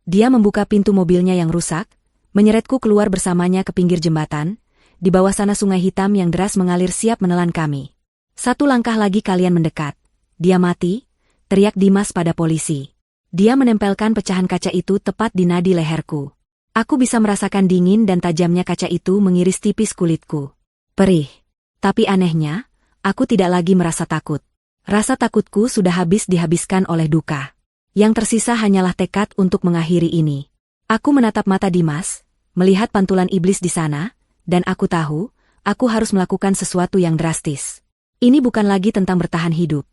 Dia membuka pintu mobilnya yang rusak, menyeretku keluar bersamanya ke pinggir jembatan. Di bawah sana sungai hitam yang deras mengalir siap menelan kami. "Satu langkah lagi kalian mendekat. Dia mati," teriak Dimas pada polisi. Dia menempelkan pecahan kaca itu tepat di nadi leherku. Aku bisa merasakan dingin dan tajamnya kaca itu mengiris tipis kulitku. Perih. Tapi anehnya, aku tidak lagi merasa takut. Rasa takutku sudah habis dihabiskan oleh duka. Yang tersisa hanyalah tekad untuk mengakhiri ini. Aku menatap mata Dimas, melihat pantulan iblis di sana, dan aku tahu, aku harus melakukan sesuatu yang drastis. Ini bukan lagi tentang bertahan hidup.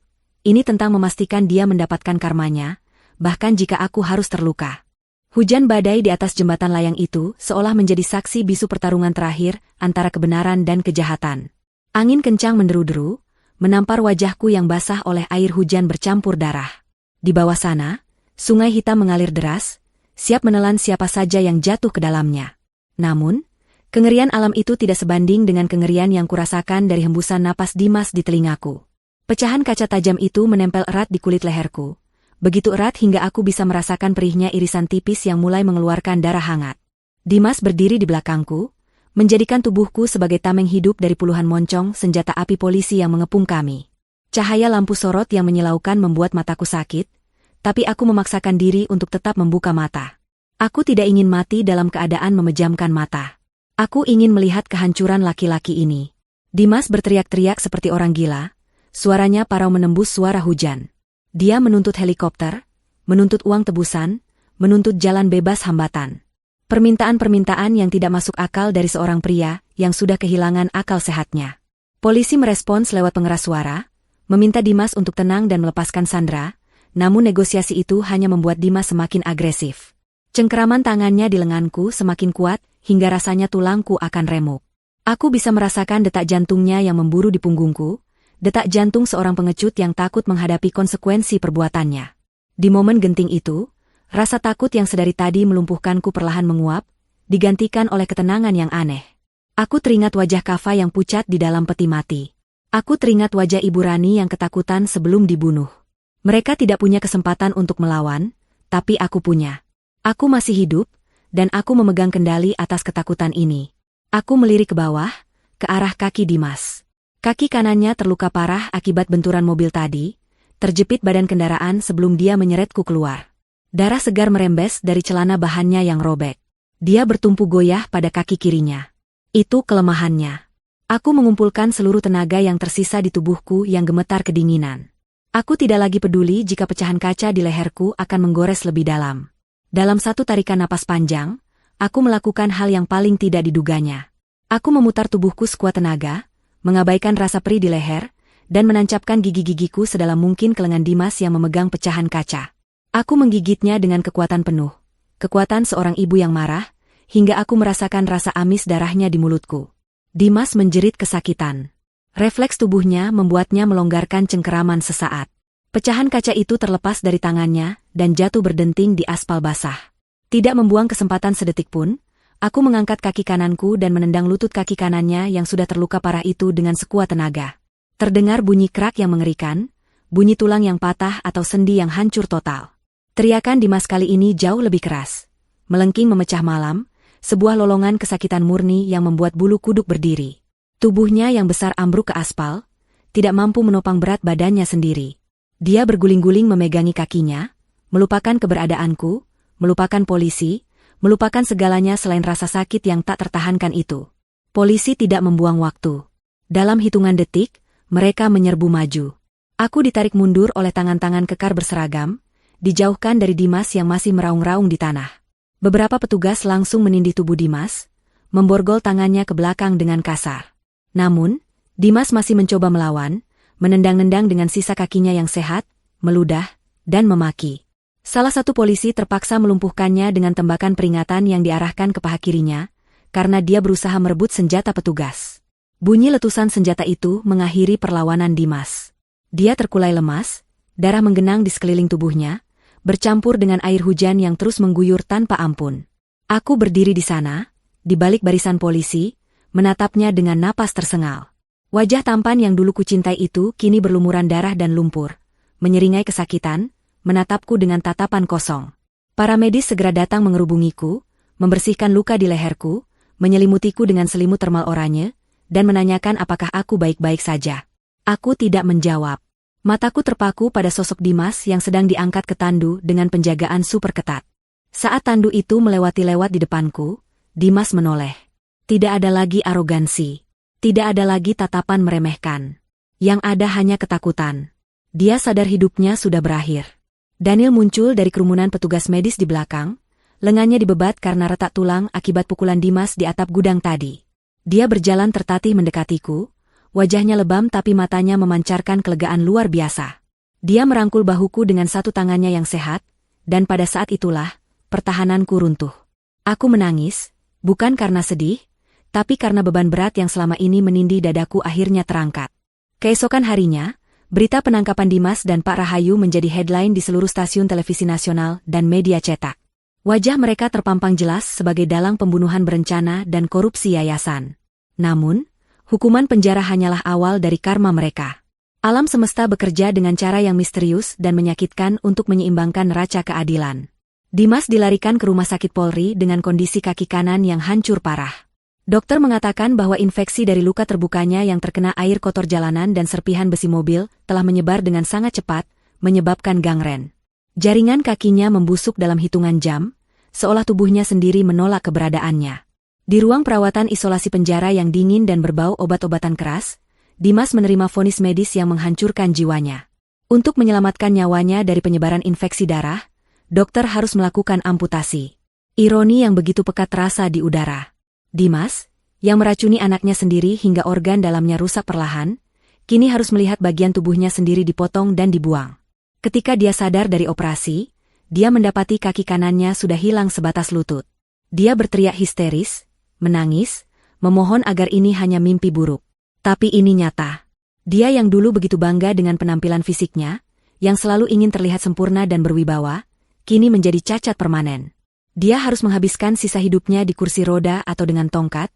Ini tentang memastikan dia mendapatkan karmanya, bahkan jika aku harus terluka. Hujan badai di atas jembatan layang itu seolah menjadi saksi bisu pertarungan terakhir antara kebenaran dan kejahatan. Angin kencang menderu-deru, menampar wajahku yang basah oleh air hujan bercampur darah. Di bawah sana, sungai hitam mengalir deras, siap menelan siapa saja yang jatuh ke dalamnya. Namun, kengerian alam itu tidak sebanding dengan kengerian yang kurasakan dari hembusan napas Dimas di telingaku. Pecahan kaca tajam itu menempel erat di kulit leherku, Begitu erat hingga aku bisa merasakan perihnya irisan tipis yang mulai mengeluarkan darah hangat. Dimas berdiri di belakangku, menjadikan tubuhku sebagai tameng hidup dari puluhan moncong senjata api polisi yang mengepung kami. Cahaya lampu sorot yang menyilaukan membuat mataku sakit, tapi aku memaksakan diri untuk tetap membuka mata. Aku tidak ingin mati dalam keadaan memejamkan mata. Aku ingin melihat kehancuran laki-laki ini. Dimas berteriak-teriak seperti orang gila, suaranya parau menembus suara hujan. Dia menuntut helikopter, menuntut uang tebusan, menuntut jalan bebas hambatan. Permintaan-permintaan yang tidak masuk akal dari seorang pria yang sudah kehilangan akal sehatnya. Polisi merespons lewat pengeras suara, meminta Dimas untuk tenang dan melepaskan Sandra, namun negosiasi itu hanya membuat Dimas semakin agresif. Cengkeraman tangannya di lenganku semakin kuat, hingga rasanya tulangku akan remuk. Aku bisa merasakan detak jantungnya yang memburu di punggungku, detak jantung seorang pengecut yang takut menghadapi konsekuensi perbuatannya. Di momen genting itu, rasa takut yang sedari tadi melumpuhkanku perlahan menguap, digantikan oleh ketenangan yang aneh. Aku teringat wajah Kava yang pucat di dalam peti mati. Aku teringat wajah Ibu Rani yang ketakutan sebelum dibunuh. Mereka tidak punya kesempatan untuk melawan, tapi aku punya. Aku masih hidup, dan aku memegang kendali atas ketakutan ini. Aku melirik ke bawah, ke arah kaki Dimas. Kaki kanannya terluka parah akibat benturan mobil tadi, terjepit badan kendaraan sebelum dia menyeretku keluar. Darah segar merembes dari celana bahannya yang robek. Dia bertumpu goyah pada kaki kirinya. Itu kelemahannya. Aku mengumpulkan seluruh tenaga yang tersisa di tubuhku yang gemetar kedinginan. Aku tidak lagi peduli jika pecahan kaca di leherku akan menggores lebih dalam. Dalam satu tarikan napas panjang, aku melakukan hal yang paling tidak diduganya. Aku memutar tubuhku sekuat tenaga, mengabaikan rasa perih di leher, dan menancapkan gigi-gigiku sedalam mungkin ke lengan Dimas yang memegang pecahan kaca. Aku menggigitnya dengan kekuatan penuh, kekuatan seorang ibu yang marah, hingga aku merasakan rasa amis darahnya di mulutku. Dimas menjerit kesakitan. Refleks tubuhnya membuatnya melonggarkan cengkeraman sesaat. Pecahan kaca itu terlepas dari tangannya dan jatuh berdenting di aspal basah. Tidak membuang kesempatan sedetik pun, aku mengangkat kaki kananku dan menendang lutut kaki kanannya yang sudah terluka parah itu dengan sekuat tenaga. Terdengar bunyi krak yang mengerikan, bunyi tulang yang patah atau sendi yang hancur total. Teriakan Dimas kali ini jauh lebih keras. Melengking memecah malam, sebuah lolongan kesakitan murni yang membuat bulu kuduk berdiri. Tubuhnya yang besar ambruk ke aspal, tidak mampu menopang berat badannya sendiri. Dia berguling-guling memegangi kakinya, melupakan keberadaanku, melupakan polisi, melupakan segalanya selain rasa sakit yang tak tertahankan itu. Polisi tidak membuang waktu. Dalam hitungan detik, mereka menyerbu maju. Aku ditarik mundur oleh tangan-tangan kekar berseragam, dijauhkan dari Dimas yang masih meraung-raung di tanah. Beberapa petugas langsung menindih tubuh Dimas, memborgol tangannya ke belakang dengan kasar. Namun, Dimas masih mencoba melawan, menendang-nendang dengan sisa kakinya yang sehat, meludah, dan memaki. Salah satu polisi terpaksa melumpuhkannya dengan tembakan peringatan yang diarahkan ke paha kirinya, karena dia berusaha merebut senjata petugas. Bunyi letusan senjata itu mengakhiri perlawanan Dimas. Dia terkulai lemas, darah menggenang di sekeliling tubuhnya, bercampur dengan air hujan yang terus mengguyur tanpa ampun. Aku berdiri di sana, di balik barisan polisi, menatapnya dengan napas tersengal. Wajah tampan yang dulu kucintai itu kini berlumuran darah dan lumpur, menyeringai kesakitan, menatapku dengan tatapan kosong. Para medis segera datang mengerubungiku, membersihkan luka di leherku, menyelimutiku dengan selimut termal oranye, dan menanyakan apakah aku baik-baik saja. Aku tidak menjawab. Mataku terpaku pada sosok Dimas yang sedang diangkat ke tandu dengan penjagaan super ketat. Saat tandu itu melewati-lewat di depanku, Dimas menoleh. Tidak ada lagi arogansi. Tidak ada lagi tatapan meremehkan. Yang ada hanya ketakutan. Dia sadar hidupnya sudah berakhir. Daniel muncul dari kerumunan petugas medis di belakang, lengannya dibebat karena retak tulang akibat pukulan Dimas di atap gudang tadi. Dia berjalan tertatih mendekatiku, wajahnya lebam tapi matanya memancarkan kelegaan luar biasa. Dia merangkul bahuku dengan satu tangannya yang sehat, dan pada saat itulah, pertahananku runtuh. Aku menangis, bukan karena sedih, tapi karena beban berat yang selama ini menindih dadaku akhirnya terangkat. Keesokan harinya, berita penangkapan Dimas dan Pak Rahayu menjadi headline di seluruh stasiun televisi nasional dan media cetak. Wajah mereka terpampang jelas sebagai dalang pembunuhan berencana dan korupsi yayasan. Namun, hukuman penjara hanyalah awal dari karma mereka. Alam semesta bekerja dengan cara yang misterius dan menyakitkan untuk menyeimbangkan neraca keadilan. Dimas dilarikan ke rumah sakit Polri dengan kondisi kaki kanan yang hancur parah. Dokter mengatakan bahwa infeksi dari luka terbukanya yang terkena air kotor jalanan dan serpihan besi mobil telah menyebar dengan sangat cepat, menyebabkan gangren. Jaringan kakinya membusuk dalam hitungan jam, seolah tubuhnya sendiri menolak keberadaannya. Di ruang perawatan isolasi penjara yang dingin dan berbau obat-obatan keras, Dimas menerima vonis medis yang menghancurkan jiwanya. Untuk menyelamatkan nyawanya dari penyebaran infeksi darah, dokter harus melakukan amputasi. Ironi yang begitu pekat terasa di udara. Dimas, yang meracuni anaknya sendiri hingga organ dalamnya rusak perlahan, kini harus melihat bagian tubuhnya sendiri dipotong dan dibuang. Ketika dia sadar dari operasi, dia mendapati kaki kanannya sudah hilang sebatas lutut. Dia berteriak histeris, menangis, memohon agar ini hanya mimpi buruk. Tapi ini nyata. Dia yang dulu begitu bangga dengan penampilan fisiknya, yang selalu ingin terlihat sempurna dan berwibawa, kini menjadi cacat permanen. Dia harus menghabiskan sisa hidupnya di kursi roda atau dengan tongkat,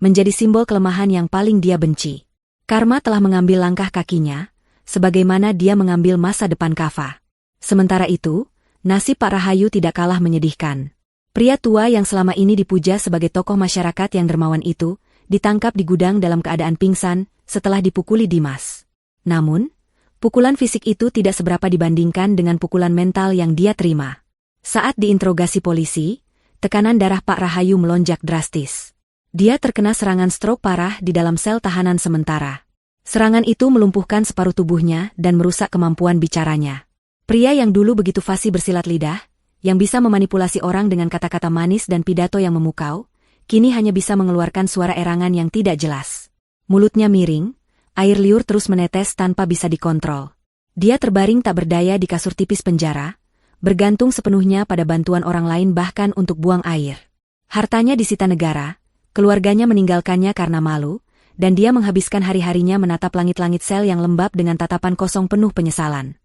menjadi simbol kelemahan yang paling dia benci. Karma telah mengambil langkah kakinya, sebagaimana dia mengambil masa depan Kava. Sementara itu, nasib Pak Rahayu tidak kalah menyedihkan. Pria tua yang selama ini dipuja sebagai tokoh masyarakat yang dermawan itu, ditangkap di gudang dalam keadaan pingsan setelah dipukuli Dimas. Namun, pukulan fisik itu tidak seberapa dibandingkan dengan pukulan mental yang dia terima. Saat diinterogasi polisi, tekanan darah Pak Rahayu melonjak drastis. Dia terkena serangan stroke parah di dalam sel tahanan sementara. Serangan itu melumpuhkan separuh tubuhnya dan merusak kemampuan bicaranya. Pria yang dulu begitu fasih bersilat lidah, yang bisa memanipulasi orang dengan kata-kata manis dan pidato yang memukau, kini hanya bisa mengeluarkan suara erangan yang tidak jelas. Mulutnya miring, air liur terus menetes tanpa bisa dikontrol. Dia terbaring tak berdaya di kasur tipis penjara, bergantung sepenuhnya pada bantuan orang lain bahkan untuk buang air. Hartanya disita negara, keluarganya meninggalkannya karena malu, dan dia menghabiskan hari-harinya menatap langit-langit sel yang lembab dengan tatapan kosong penuh penyesalan.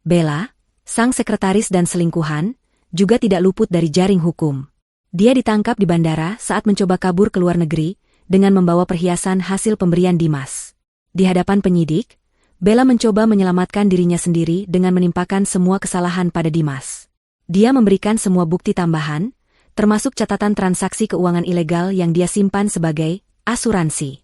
Bella, sang sekretaris dan selingkuhan, juga tidak luput dari jaring hukum. Dia ditangkap di bandara saat mencoba kabur ke luar negeri dengan membawa perhiasan hasil pemberian Dimas. Di hadapan penyidik, Bella mencoba menyelamatkan dirinya sendiri dengan menimpakan semua kesalahan pada Dimas. Dia memberikan semua bukti tambahan, termasuk catatan transaksi keuangan ilegal yang dia simpan sebagai asuransi.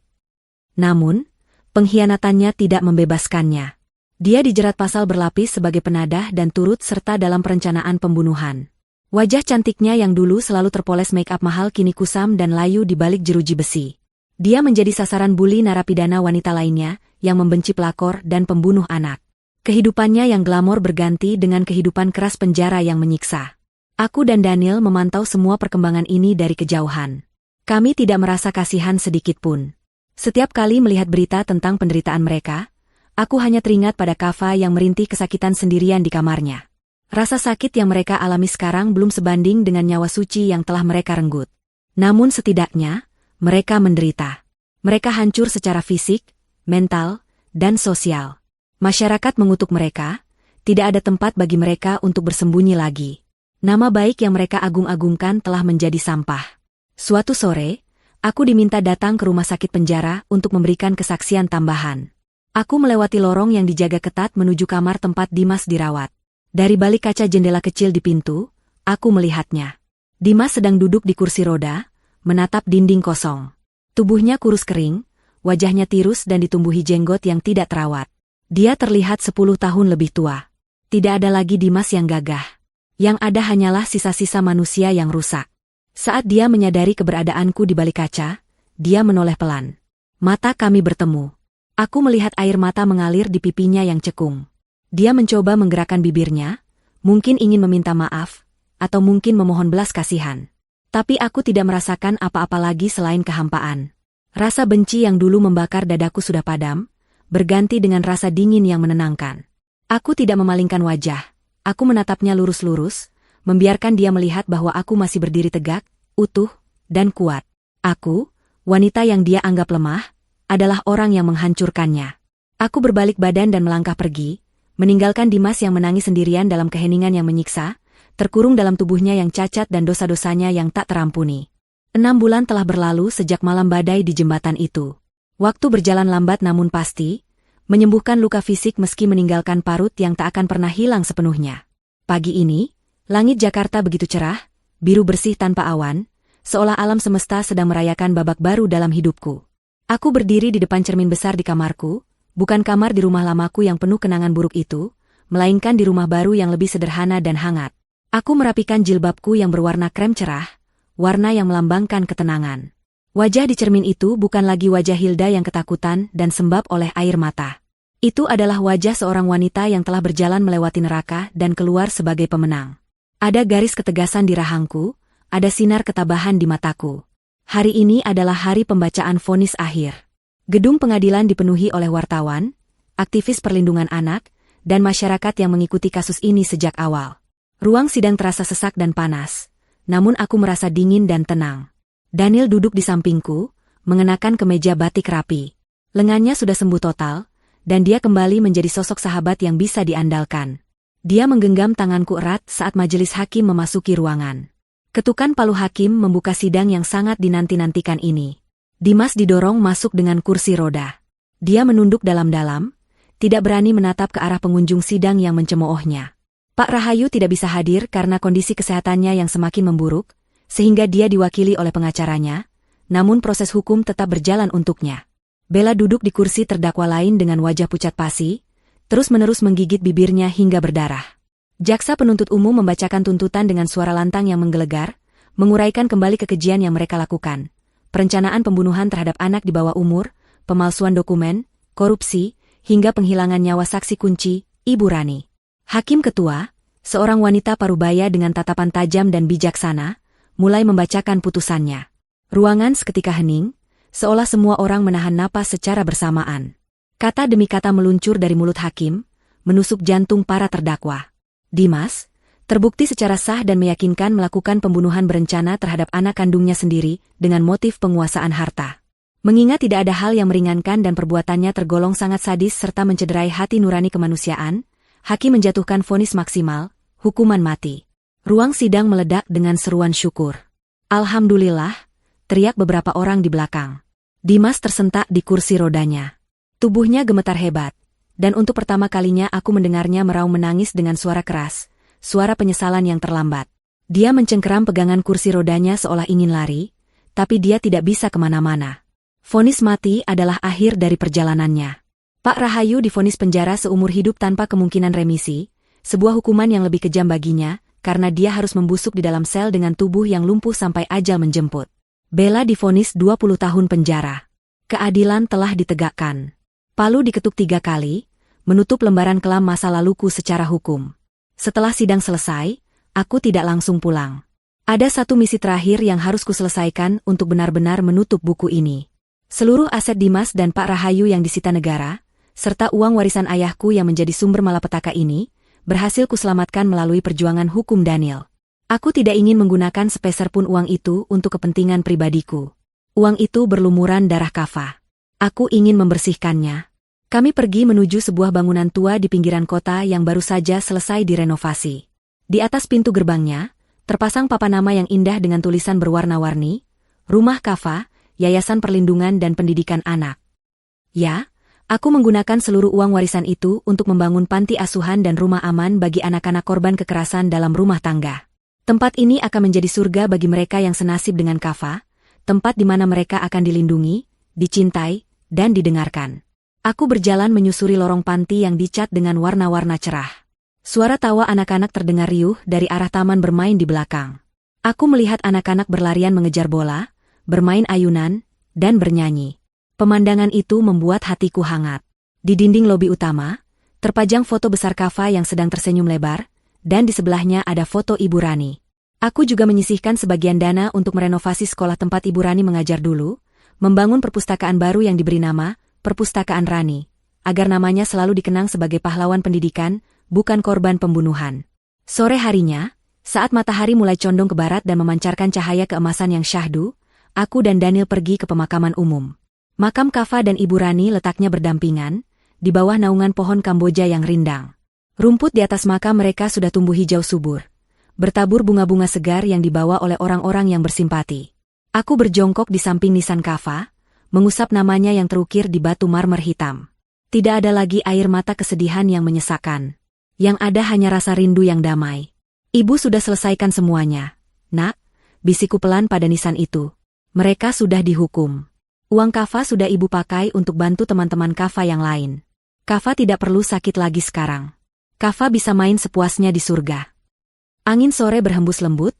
Namun, pengkhianatannya tidak membebaskannya. Dia dijerat pasal berlapis sebagai penadah dan turut serta dalam perencanaan pembunuhan. Wajah cantiknya yang dulu selalu terpoles make-up mahal kini kusam dan layu di balik jeruji besi. Dia menjadi sasaran buli narapidana wanita lainnya yang membenci pelakor dan pembunuh anak. Kehidupannya yang glamor berganti dengan kehidupan keras penjara yang menyiksa. Aku dan Daniel memantau semua perkembangan ini dari kejauhan. Kami tidak merasa kasihan sedikit pun. Setiap kali melihat berita tentang penderitaan mereka, aku hanya teringat pada Kava yang merintih kesakitan sendirian di kamarnya. Rasa sakit yang mereka alami sekarang belum sebanding dengan nyawa suci yang telah mereka renggut. Namun setidaknya, mereka menderita. Mereka hancur secara fisik, mental, dan sosial. Masyarakat mengutuk mereka, tidak ada tempat bagi mereka untuk bersembunyi lagi. Nama baik yang mereka agung-agungkan telah menjadi sampah. Suatu sore, aku diminta datang ke rumah sakit penjara untuk memberikan kesaksian tambahan. Aku melewati lorong yang dijaga ketat menuju kamar tempat Dimas dirawat. Dari balik kaca jendela kecil di pintu, aku melihatnya. Dimas sedang duduk di kursi roda, menatap dinding kosong. Tubuhnya kurus kering, wajahnya tirus dan ditumbuhi jenggot yang tidak terawat. Dia terlihat 10 tahun lebih tua. Tidak ada lagi Dimas yang gagah. Yang ada hanyalah sisa-sisa manusia yang rusak. Saat dia menyadari keberadaanku di balik kaca, dia menoleh pelan. Mata kami bertemu. Aku melihat air mata mengalir di pipinya yang cekung. Dia mencoba menggerakkan bibirnya, mungkin ingin meminta maaf, atau mungkin memohon belas kasihan. Tapi aku tidak merasakan apa-apa lagi selain kehampaan. Rasa benci yang dulu membakar dadaku sudah padam, berganti dengan rasa dingin yang menenangkan. Aku tidak memalingkan wajah, aku menatapnya lurus-lurus, membiarkan dia melihat bahwa aku masih berdiri tegak, utuh, dan kuat. Aku, wanita yang dia anggap lemah, adalah orang yang menghancurkannya. Aku berbalik badan dan melangkah pergi, meninggalkan Dimas yang menangis sendirian dalam keheningan yang menyiksa, terkurung dalam tubuhnya yang cacat dan dosa-dosanya yang tak terampuni. 6 bulan telah berlalu sejak malam badai di jembatan itu. Waktu berjalan lambat namun pasti, menyembuhkan luka fisik meski meninggalkan parut yang tak akan pernah hilang sepenuhnya. Pagi ini, langit Jakarta begitu cerah, biru bersih tanpa awan, seolah alam semesta sedang merayakan babak baru dalam hidupku. Aku berdiri di depan cermin besar di kamarku, bukan kamar di rumah lamaku yang penuh kenangan buruk itu, melainkan di rumah baru yang lebih sederhana dan hangat. Aku merapikan jilbabku yang berwarna krem cerah, warna yang melambangkan ketenangan. Wajah di cermin itu bukan lagi wajah Hilda yang ketakutan dan sembab oleh air mata. Itu adalah wajah seorang wanita yang telah berjalan melewati neraka dan keluar sebagai pemenang. Ada garis ketegasan di rahangku, ada sinar ketabahan di mataku. Hari ini adalah hari pembacaan vonis akhir. Gedung pengadilan dipenuhi oleh wartawan, aktivis perlindungan anak, dan masyarakat yang mengikuti kasus ini sejak awal. Ruang sidang terasa sesak dan panas, namun aku merasa dingin dan tenang. Daniel duduk di sampingku, mengenakan kemeja batik rapi. Lengannya sudah sembuh total, dan dia kembali menjadi sosok sahabat yang bisa diandalkan. Dia menggenggam tanganku erat saat majelis hakim memasuki ruangan. Ketukan palu hakim membuka sidang yang sangat dinanti-nantikan ini. Dimas didorong masuk dengan kursi roda. Dia menunduk dalam-dalam, tidak berani menatap ke arah pengunjung sidang yang mencemoohnya. Pak Rahayu tidak bisa hadir karena kondisi kesehatannya yang semakin memburuk, sehingga dia diwakili oleh pengacaranya, namun proses hukum tetap berjalan untuknya. Bella duduk di kursi terdakwa lain dengan wajah pucat pasi, terus-menerus menggigit bibirnya hingga berdarah. Jaksa penuntut umum membacakan tuntutan dengan suara lantang yang menggelegar, menguraikan kembali kekejian yang mereka lakukan. Perencanaan pembunuhan terhadap anak di bawah umur, pemalsuan dokumen, korupsi, hingga penghilangan nyawa saksi kunci, Ibu Rani. Hakim Ketua, seorang wanita parubaya dengan tatapan tajam dan bijaksana, mulai membacakan putusannya. Ruangan seketika hening, seolah semua orang menahan napas secara bersamaan. Kata demi kata meluncur dari mulut hakim, menusuk jantung para terdakwa. Dimas, terbukti secara sah dan meyakinkan melakukan pembunuhan berencana terhadap anak kandungnya sendiri dengan motif penguasaan harta. Mengingat tidak ada hal yang meringankan dan perbuatannya tergolong sangat sadis serta mencederai hati nurani kemanusiaan, hakim menjatuhkan vonis maksimal, hukuman mati. Ruang sidang meledak dengan seruan syukur. Alhamdulillah, teriak beberapa orang di belakang. Dimas tersentak di kursi rodanya. Tubuhnya gemetar hebat, dan untuk pertama kalinya aku mendengarnya meraung menangis dengan suara keras, suara penyesalan yang terlambat. Dia mencengkeram pegangan kursi rodanya seolah ingin lari, tapi dia tidak bisa kemana-mana. Vonis mati adalah akhir dari perjalanannya. Pak Rahayu divonis penjara seumur hidup tanpa kemungkinan remisi, sebuah hukuman yang lebih kejam baginya, karena dia harus membusuk di dalam sel dengan tubuh yang lumpuh sampai ajal menjemput. Bella divonis 20 tahun penjara. Keadilan telah ditegakkan. Palu diketuk 3 kali, menutup lembaran kelam masa laluku secara hukum. Setelah sidang selesai, aku tidak langsung pulang. Ada satu misi terakhir yang harus kuselesaikan untuk benar-benar menutup buku ini. Seluruh aset Dimas dan Pak Rahayu yang disita negara, serta uang warisan ayahku yang menjadi sumber malapetaka ini, berhasil kuselamatkan melalui perjuangan hukum Daniel. Aku tidak ingin menggunakan sepeser pun uang itu untuk kepentingan pribadiku. Uang itu berlumuran darah Kava. Aku ingin membersihkannya. Kami pergi menuju sebuah bangunan tua di pinggiran kota yang baru saja selesai direnovasi. Di atas pintu gerbangnya, terpasang papan nama yang indah dengan tulisan berwarna-warni, Rumah Kava, Yayasan Perlindungan dan Pendidikan Anak. Ya, aku menggunakan seluruh uang warisan itu untuk membangun panti asuhan dan rumah aman bagi anak-anak korban kekerasan dalam rumah tangga. Tempat ini akan menjadi surga bagi mereka yang senasib dengan Kava, tempat di mana mereka akan dilindungi, dicintai, dan didengarkan. Aku berjalan menyusuri lorong panti yang dicat dengan warna-warna cerah. Suara tawa anak-anak terdengar riuh dari arah taman bermain di belakang. Aku melihat anak-anak berlarian mengejar bola, bermain ayunan, dan bernyanyi. Pemandangan itu membuat hatiku hangat. Di dinding lobi utama, terpajang foto besar Kava yang sedang tersenyum lebar, dan di sebelahnya ada foto Ibu Rani. Aku juga menyisihkan sebagian dana untuk merenovasi sekolah tempat Ibu Rani mengajar dulu, membangun perpustakaan baru yang diberi nama Perpustakaan Rani, agar namanya selalu dikenang sebagai pahlawan pendidikan, bukan korban pembunuhan. Sore harinya, saat matahari mulai condong ke barat dan memancarkan cahaya keemasan yang syahdu, aku dan Daniel pergi ke pemakaman umum. Makam Kava dan Ibu Rani letaknya berdampingan, di bawah naungan pohon Kamboja yang rindang. Rumput di atas makam mereka sudah tumbuh hijau subur. Bertabur bunga-bunga segar yang dibawa oleh orang-orang yang bersimpati. Aku berjongkok di samping nisan Kava, mengusap namanya yang terukir di batu marmer hitam. Tidak ada lagi air mata kesedihan yang menyesakkan. Yang ada hanya rasa rindu yang damai. Ibu sudah selesaikan semuanya. Nak, bisikku pelan pada nisan itu. Mereka sudah dihukum. Uang Kava sudah ibu pakai untuk bantu teman-teman Kava yang lain. Kava tidak perlu sakit lagi sekarang. Kava bisa main sepuasnya di surga. Angin sore berhembus lembut,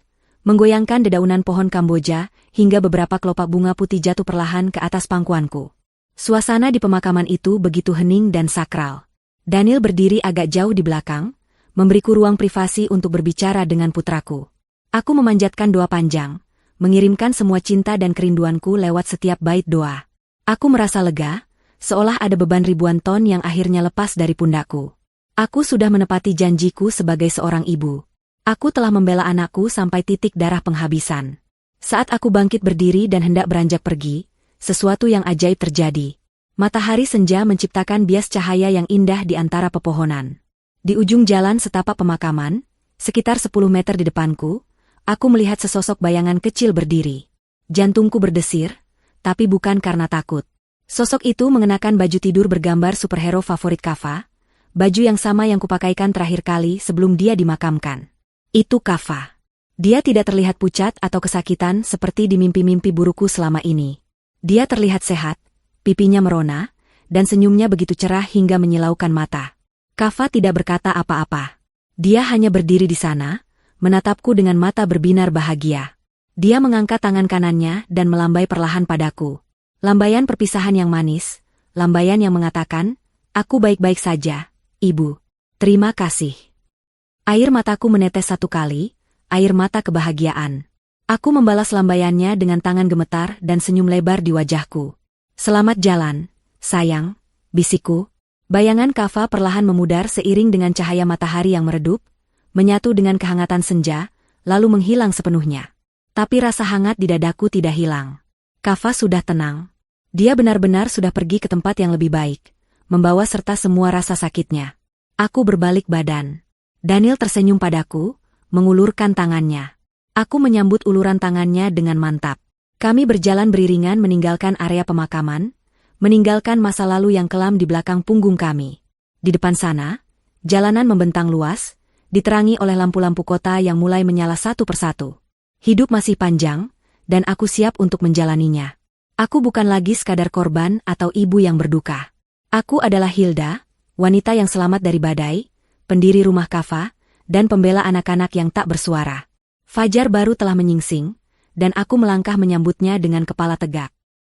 menggoyangkan dedaunan pohon Kamboja, hingga beberapa kelopak bunga putih jatuh perlahan ke atas pangkuanku. Suasana di pemakaman itu begitu hening dan sakral. Daniel berdiri agak jauh di belakang, memberiku ruang privasi untuk berbicara dengan putraku. Aku memanjatkan doa panjang, mengirimkan semua cinta dan kerinduanku lewat setiap bait doa. Aku merasa lega, seolah ada beban ribuan ton yang akhirnya lepas dari pundakku. Aku sudah menepati janjiku sebagai seorang ibu. Aku telah membela anakku sampai titik darah penghabisan. Saat aku bangkit berdiri dan hendak beranjak pergi, sesuatu yang ajaib terjadi. Matahari senja menciptakan bias cahaya yang indah di antara pepohonan. Di ujung jalan setapak pemakaman, sekitar 10 meter di depanku, aku melihat sesosok bayangan kecil berdiri. Jantungku berdesir, tapi bukan karena takut. Sosok itu mengenakan baju tidur bergambar superhero favorit Kava, baju yang sama yang kupakaikan terakhir kali sebelum dia dimakamkan. Itu Kava. Dia tidak terlihat pucat atau kesakitan seperti di mimpi-mimpi burukku selama ini. Dia terlihat sehat, pipinya merona, dan senyumnya begitu cerah hingga menyilaukan mata. Kava tidak berkata apa-apa. Dia hanya berdiri di sana, menatapku dengan mata berbinar bahagia. Dia mengangkat tangan kanannya dan melambai perlahan padaku. Lambaian perpisahan yang manis, lambaian yang mengatakan, "Aku baik-baik saja, Ibu. Terima kasih." Air mataku menetes satu kali, air mata kebahagiaan. Aku membalas lambaiannya dengan tangan gemetar dan senyum lebar di wajahku. "Selamat jalan, sayang," bisikku. Bayangan Kava perlahan memudar seiring dengan cahaya matahari yang meredup, menyatu dengan kehangatan senja, lalu menghilang sepenuhnya. Tapi rasa hangat di dadaku tidak hilang. Kava sudah tenang. Dia benar-benar sudah pergi ke tempat yang lebih baik, membawa serta semua rasa sakitnya. Aku berbalik badan. Daniel tersenyum padaku, mengulurkan tangannya. Aku menyambut uluran tangannya dengan mantap. Kami berjalan beriringan meninggalkan area pemakaman, meninggalkan masa lalu yang kelam di belakang punggung kami. Di depan sana, jalanan membentang luas, diterangi oleh lampu-lampu kota yang mulai menyala satu persatu. Hidup masih panjang, dan aku siap untuk menjalaninya. Aku bukan lagi sekadar korban atau ibu yang berduka. Aku adalah Hilda, wanita yang selamat dari badai, pendiri rumah Kava, dan pembela anak-anak yang tak bersuara. Fajar baru telah menyingsing, dan aku melangkah menyambutnya dengan kepala tegak.